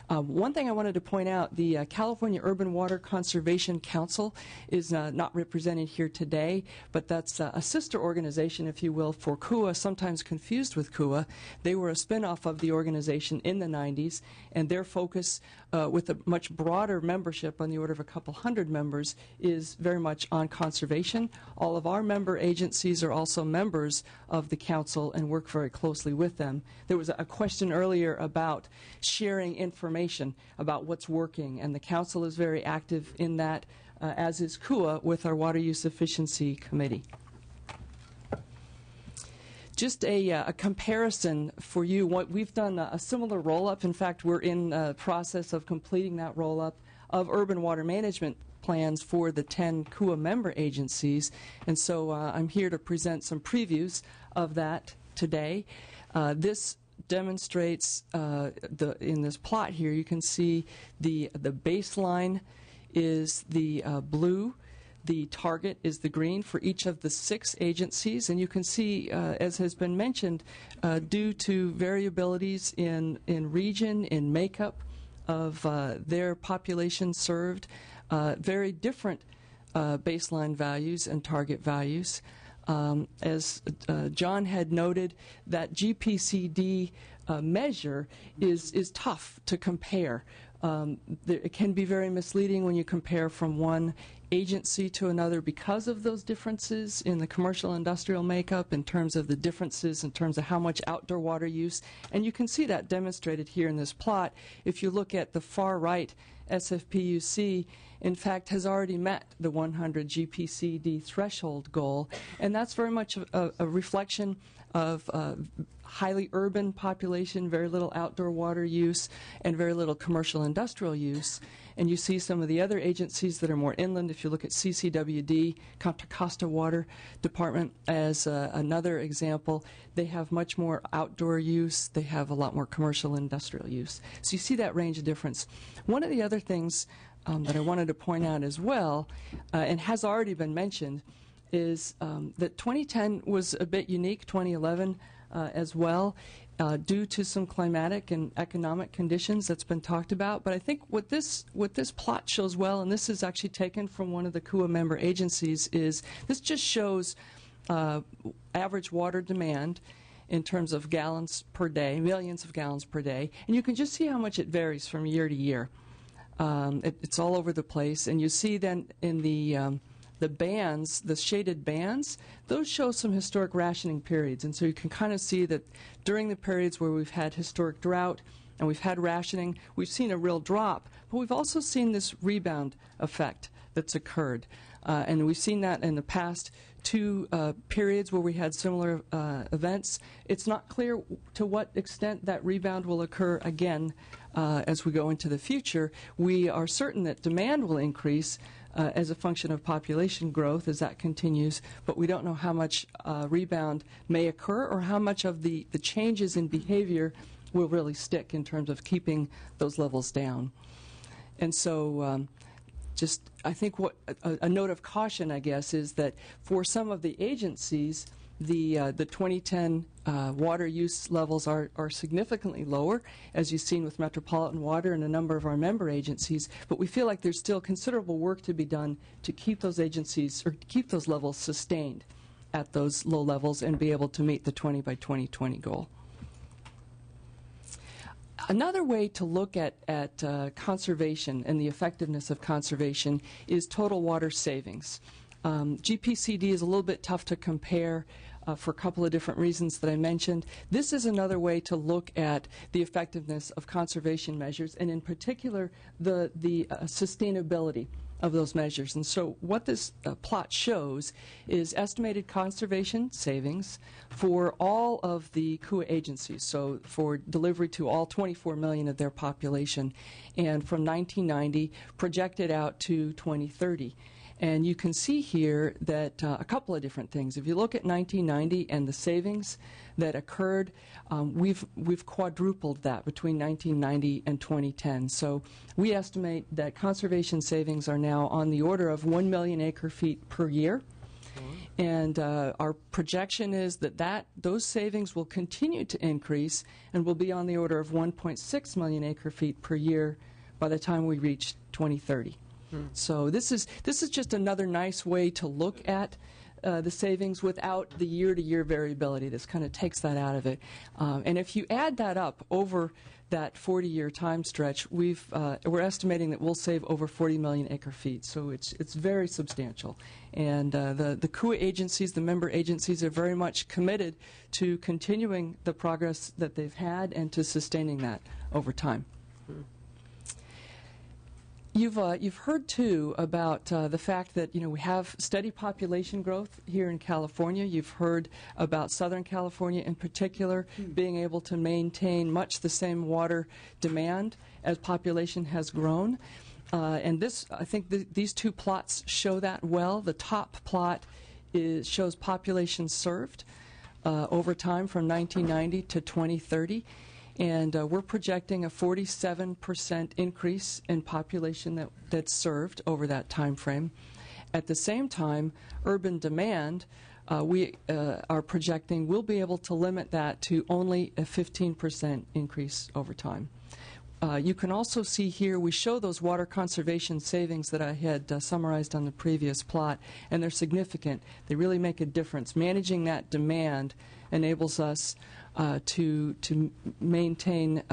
One thing I wanted to point out, the California Urban Water Conservation Council is not represented here today, but that's a sister organization, if you will, for CUA, sometimes confused with CUA. They were a spinoff of the organization in the 90s, and their focus with a much broader membership on the order of a couple hundred members is very much on conservation. All of our member agencies are also members of the council and work very closely with them. There was a question earlier about sharing information about what's working, and the council is very active in that, as is CUA with our Water Use Efficiency Committee. Just a comparison for you. We've done a similar roll-up. In fact, we're in the process of completing that roll-up of urban water management plans for the 10 CUA member agencies, and so I'm here to present some previews of that today. This demonstrates in this plot here, you can see the baseline is the blue, the target is the green for each of the 6 agencies, and you can see, as has been mentioned, due to variabilities in region, in makeup of their population served, very different baseline values and target values. As John had noted, that GPCD measure is tough to compare. It can be very misleading when you compare from one agency to another because of those differences in the commercial industrial makeup, in terms of the differences in terms of how much outdoor water use. And you can see that demonstrated here in this plot. If you look at the far right, SFPUC, in fact, has already met the 100 GPCD threshold goal, and that's very much a reflection of highly urban population, very little outdoor water use, and very little commercial industrial use. And you see some of the other agencies that are more inland. If you look at CCWD, Contra Costa Water Department, as another example, they have much more outdoor use. They have a lot more commercial industrial use. So you see that range of difference. One of the other things that I wanted to point out as well, and has already been mentioned, is that 2010 was a bit unique, 2011 as well, due to some climatic and economic conditions that's been talked about. But I think what this plot shows well, and this is actually taken from one of the CUA member agencies, is this just shows average water demand in terms of gallons per day, millions of gallons per day, and you can just see how much it varies from year to year. It's all over the place, and you see then in the bands, the shaded bands, those show some historic rationing periods. And so you can kind of see that during the periods where we've had historic drought and we've had rationing, we've seen a real drop. But we've also seen this rebound effect that's occurred. And we've seen that in the past 2 periods where we had similar events. It's not clear to what extent that rebound will occur again as we go into the future. We are certain that demand will increase as a function of population growth as that continues, but we don't know how much rebound may occur or how much of the changes in behavior will really stick in terms of keeping those levels down. And so just I think what a note of caution, I guess, is that for some of the agencies, the 2010 water use levels are significantly lower, as you've seen with Metropolitan Water and a number of our member agencies. But we feel like there's still considerable work to be done to keep those agencies, or keep those levels sustained at those low levels and be able to meet the 20 by 2020 goal. Another way to look at conservation and the effectiveness of conservation is total water savings. GPCD is a little bit tough to compare for a couple of different reasons that I mentioned. This is another way to look at the effectiveness of conservation measures, and in particular the sustainability of those measures. And so what this plot shows is estimated conservation savings for all of the CUA agencies, so for delivery to all 24 million of their population, and from 1990 projected out to 2030. And you can see here that a couple of different things. If you look at 1990 and the savings that occurred, we've quadrupled that between 1990 and 2010. So we estimate that conservation savings are now on the order of 1 million acre-feet per year. And our projection is that those savings will continue to increase and will be on the order of 1.6 million acre-feet per year by the time we reach 2030. So this is just another nice way to look at the savings without the year-to-year variability. This kind of takes that out of it. And if you add that up over that 40-year time stretch, we're estimating that we'll save over 40 million acre-feet. So it's very substantial. And the CUA agencies, the member agencies, are very much committed to continuing the progress that they've had and to sustaining that over time. You've heard too about the fact that we have steady population growth here in California. You've heard about Southern California in particular being able to maintain much the same water demand as population has grown. And I think these two plots show that well. The top plot shows population served over time from 1990 to 2030. And we're projecting a 47% increase in population that's served over that time frame. At the same time, urban demand, we are projecting we'll be able to limit that to only a 15% increase over time. You can also see here we show those water conservation savings that I had summarized on the previous plot, and they're significant. They really make a difference. Managing that demand enables us to maintain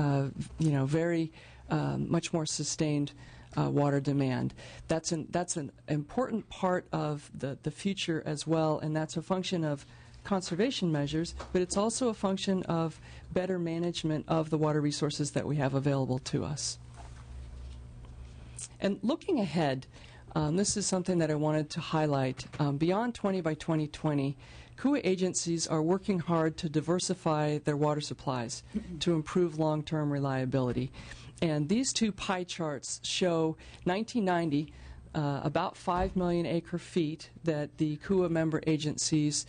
very much more sustained water demand. That's an important part of the future as well, and that's a function of conservation measures, but it's also a function of better management of the water resources that we have available to us. And looking ahead, this is something that I wanted to highlight. Beyond 20 by 2020, CUA agencies are working hard to diversify their water supplies to improve long-term reliability. And these two pie charts show 1990, about 5 million acre-feet that the CUA member agencies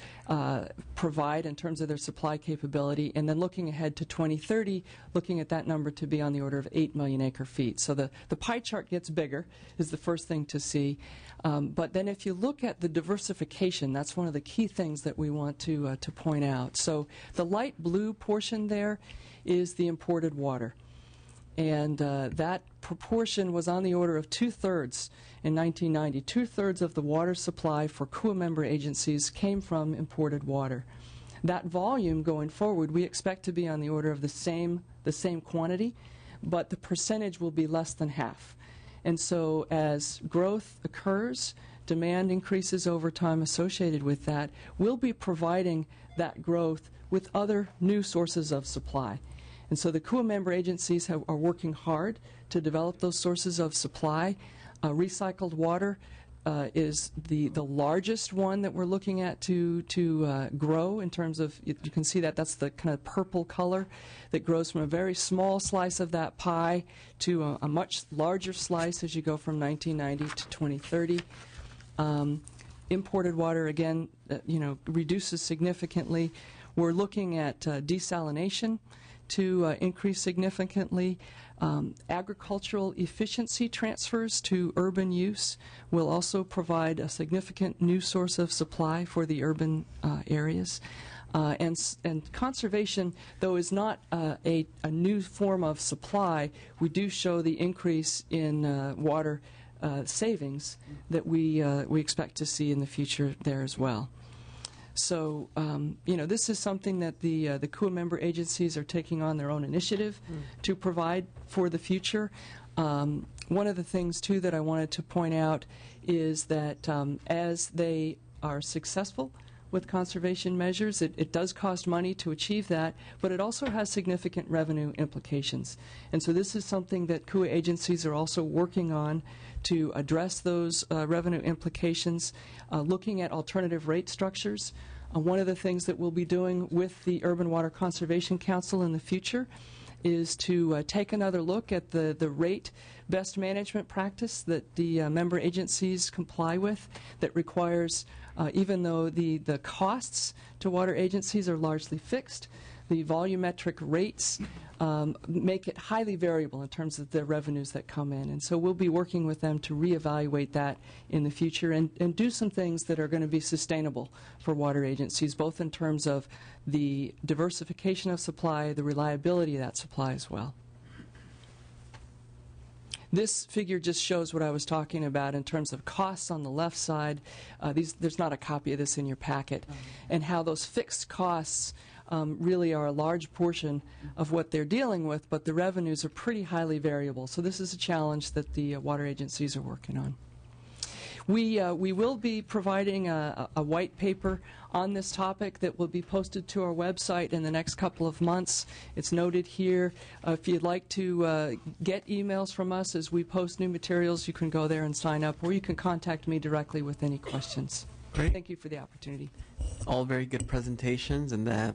provide in terms of their supply capability, and then looking ahead to 2030, looking at that number to be on the order of 8 million acre-feet. So the pie chart gets bigger, is the first thing to see. But then if you look at the diversification, that's one of the key things that we want to point out. So the light blue portion there is the imported water. And that proportion was on the order of 2/3 in 1990. 2/3 of the water supply for CUA member agencies came from imported water. That volume going forward, we expect to be on the order of the same quantity, but the percentage will be less than half. And so as growth occurs, demand increases over time associated with that, we'll be providing that growth with other new sources of supply. And so the CUA member agencies are working hard to develop those sources of supply. Recycled water is the largest one that we're looking at to grow in terms of, you can see that's the kind of purple color that grows from a very small slice of that pie to a much larger slice as you go from 1990 to 2030. Imported water, again, reduces significantly. We're looking at desalination to increase significantly. Agricultural efficiency transfers to urban use will also provide a significant new source of supply for the urban areas. And conservation, though, is not a new form of supply, we do show the increase in water savings that we expect to see in the future there as well. So, this is something that the CUA member agencies are taking on their own initiative to provide for the future. One of the things, too, that I wanted to point out is that as they are successful with conservation measures, it does cost money to achieve that, but it also has significant revenue implications. And so this is something that CUA agencies are also working on to address those revenue implications, looking at alternative rate structures. One of the things that we'll be doing with the Urban Water Conservation Council in the future is to take another look at the rate best management practice that the member agencies comply with that requires, even though the costs to water agencies are largely fixed, the volumetric rates make it highly variable in terms of the revenues that come in. And so we'll be working with them to reevaluate that in the future and do some things that are going to be sustainable for water agencies, both in terms of the diversification of supply, the reliability of that supply as well. This figure just shows what I was talking about in terms of costs on the left side. There's not a copy of this in your packet, and how those fixed costs really are a large portion of what they're dealing with, but the revenues are pretty highly variable. So this is a challenge that the water agencies are working on. We will be providing a white paper on this topic that will be posted to our website in the next couple of months. It's noted here. If you'd like to get emails from us as we post new materials, you can go there and sign up, or you can contact me directly with any questions. Great. Thank you for the opportunity. All very good presentations, and I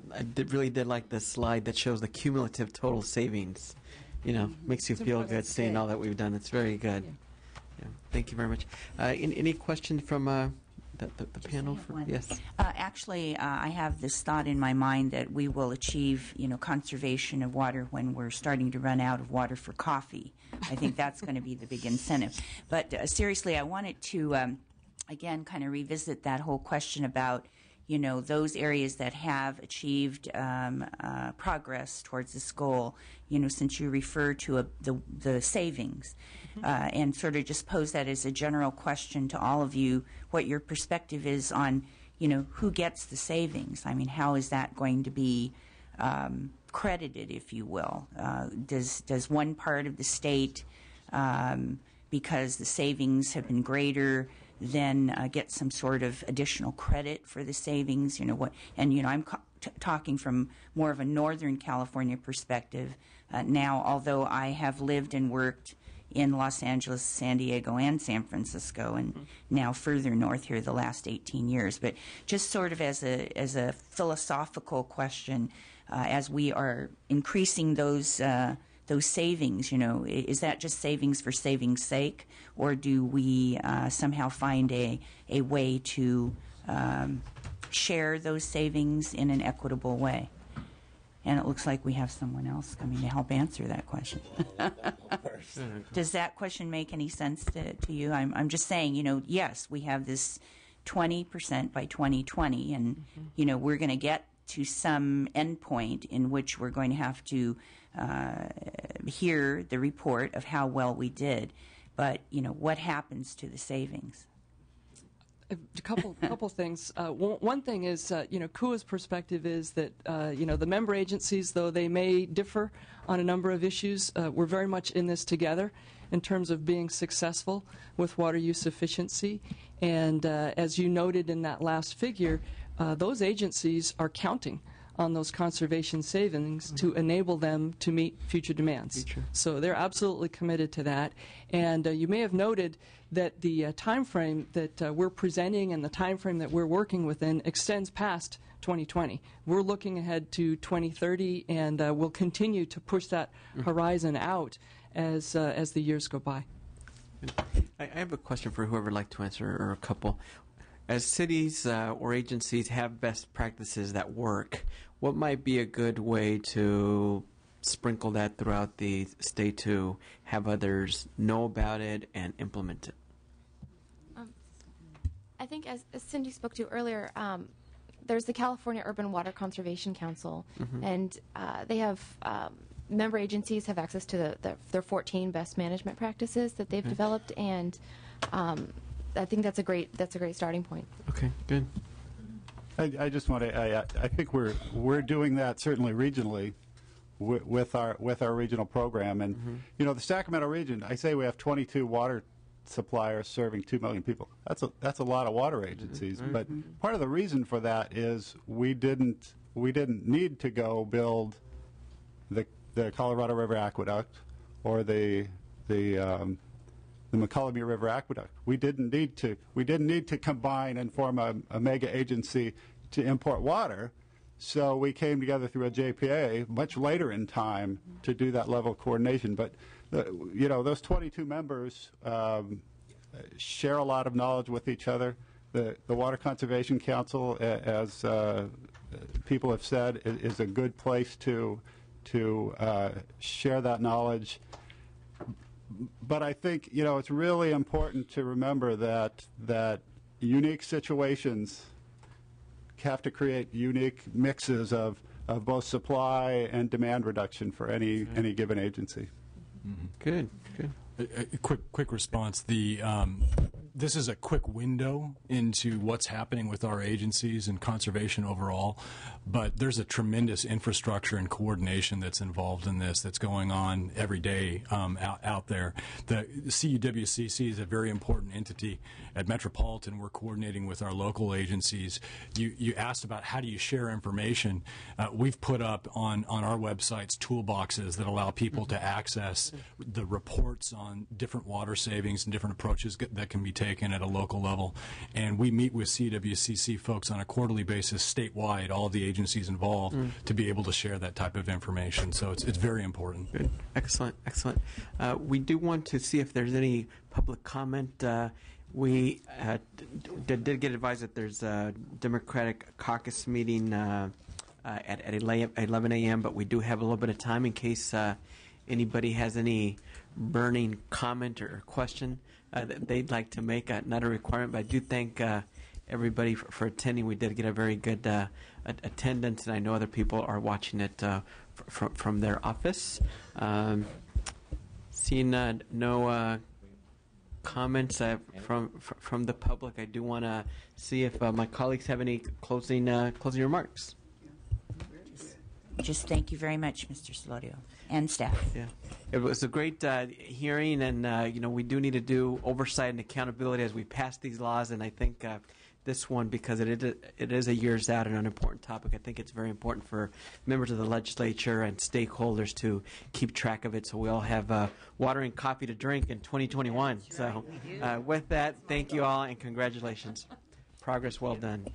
really did like the slide that shows the cumulative total savings. Makes you feel good seeing all that we've done. It's very good. Yeah. Thank you very much. Any questions from the panel? Yes. Actually, I have this thought in my mind that we will achieve, conservation of water when we're starting to run out of water for coffee. I think that's going to be the big incentive. But seriously, I wanted to, again, kind of revisit that whole question about, those areas that have achieved progress towards this goal, since you refer to the savings, and sort of just pose that as a general question to all of you, what your perspective is on, who gets the savings. I mean, how is that going to be credited, if you will? Does one part of the state, because the savings have been greater, then get some sort of additional credit for the savings? I'm talking from more of a Northern California perspective now, although I have lived and worked in Los Angeles, San Diego, and San Francisco, and now further north here the last 18 years. But just sort of as a philosophical question, as we are increasing those savings, is that just savings for savings' sake, or do we somehow find a way to share those savings in an equitable way? And it looks like we have someone else coming to help answer that question. Does that question make any sense to you? I'm just saying, yes, we have this 20% by 2020, and, we're going to get to some endpoint in which we're going to have to hear the report of how well we did. But, what happens to the savings? A couple things. One thing is, CUA's perspective is that, the member agencies, though they may differ on a number of issues, we're very much in this together in terms of being successful with water use efficiency. And as you noted in that last figure, those agencies are counting on those conservation savings to enable them to meet future demands. So they're absolutely committed to that. And you may have noted that the time frame that we're presenting and the time frame that we're working within extends past 2020. We're looking ahead to 2030, and we'll continue to push that horizon out as the years go by. I have a question for whoever would like to answer, or a couple. As cities or agencies have best practices that work, what might be a good way to sprinkle that throughout the state to have others know about it and implement it? I think as Cindy spoke to earlier, there's the California Urban Water Conservation Council, and they have member agencies have access to their 14 best management practices that they've developed, and I think that's a great starting point. Okay, good. I just want to. I think we're doing that certainly regionally with our regional program, and you know, the Sacramento region. I say we have 22 water suppliers serving 2 million people. That's a lot of water agencies. But part of the reason for that is we didn't need to go build the Colorado River Aqueduct or the McCullough River Aqueduct. We didn't need to combine and form a mega agency to import water. So we came together through a JPA much later in time to do that level of coordination. But you know, those 22 members share a lot of knowledge with each other. The Water Conservation Council, as people have said, is a good place to share that knowledge. But I think, you know, it's really important to remember that unique situations have to create unique mixes of both supply and demand reduction for any given agency. Good, good. A quick response. This is a quick window into what's happening with our agencies and conservation overall, but there's a tremendous infrastructure and coordination that's involved in this that's going on every day out there. The CUWCC is a very important entity. At Metropolitan, we're coordinating with our local agencies. You asked about how do you share information. We've put up on our websites toolboxes that allow people to access the reports on different water savings and different approaches that can be taken at a local level. And we meet with CWCC folks on a quarterly basis statewide, all of the agencies involved, to be able to share that type of information. So it's very important. Good. Excellent, excellent. We do want to see if there's any public comment. We did get advised that there's a Democratic caucus meeting at 11 a.m., but we do have a little bit of time in case anybody has any burning comment or question that they'd like to make. Not a requirement, but I do thank everybody for attending. We did get a very good attendance, and I know other people are watching it from their office. Seeing no comments from the public, I do want to see if my colleagues have any closing remarks. Just thank you very much, Mr. Solorio, and staff. Yeah, it was a great hearing, and you know, we do need to do oversight and accountability as we pass these laws. And I think this one, because it is a years out and an important topic, I think it's very important for members of the legislature and stakeholders to keep track of it, so we all have water and coffee to drink in 2021. So, with that, thank you all and congratulations. Progress well done.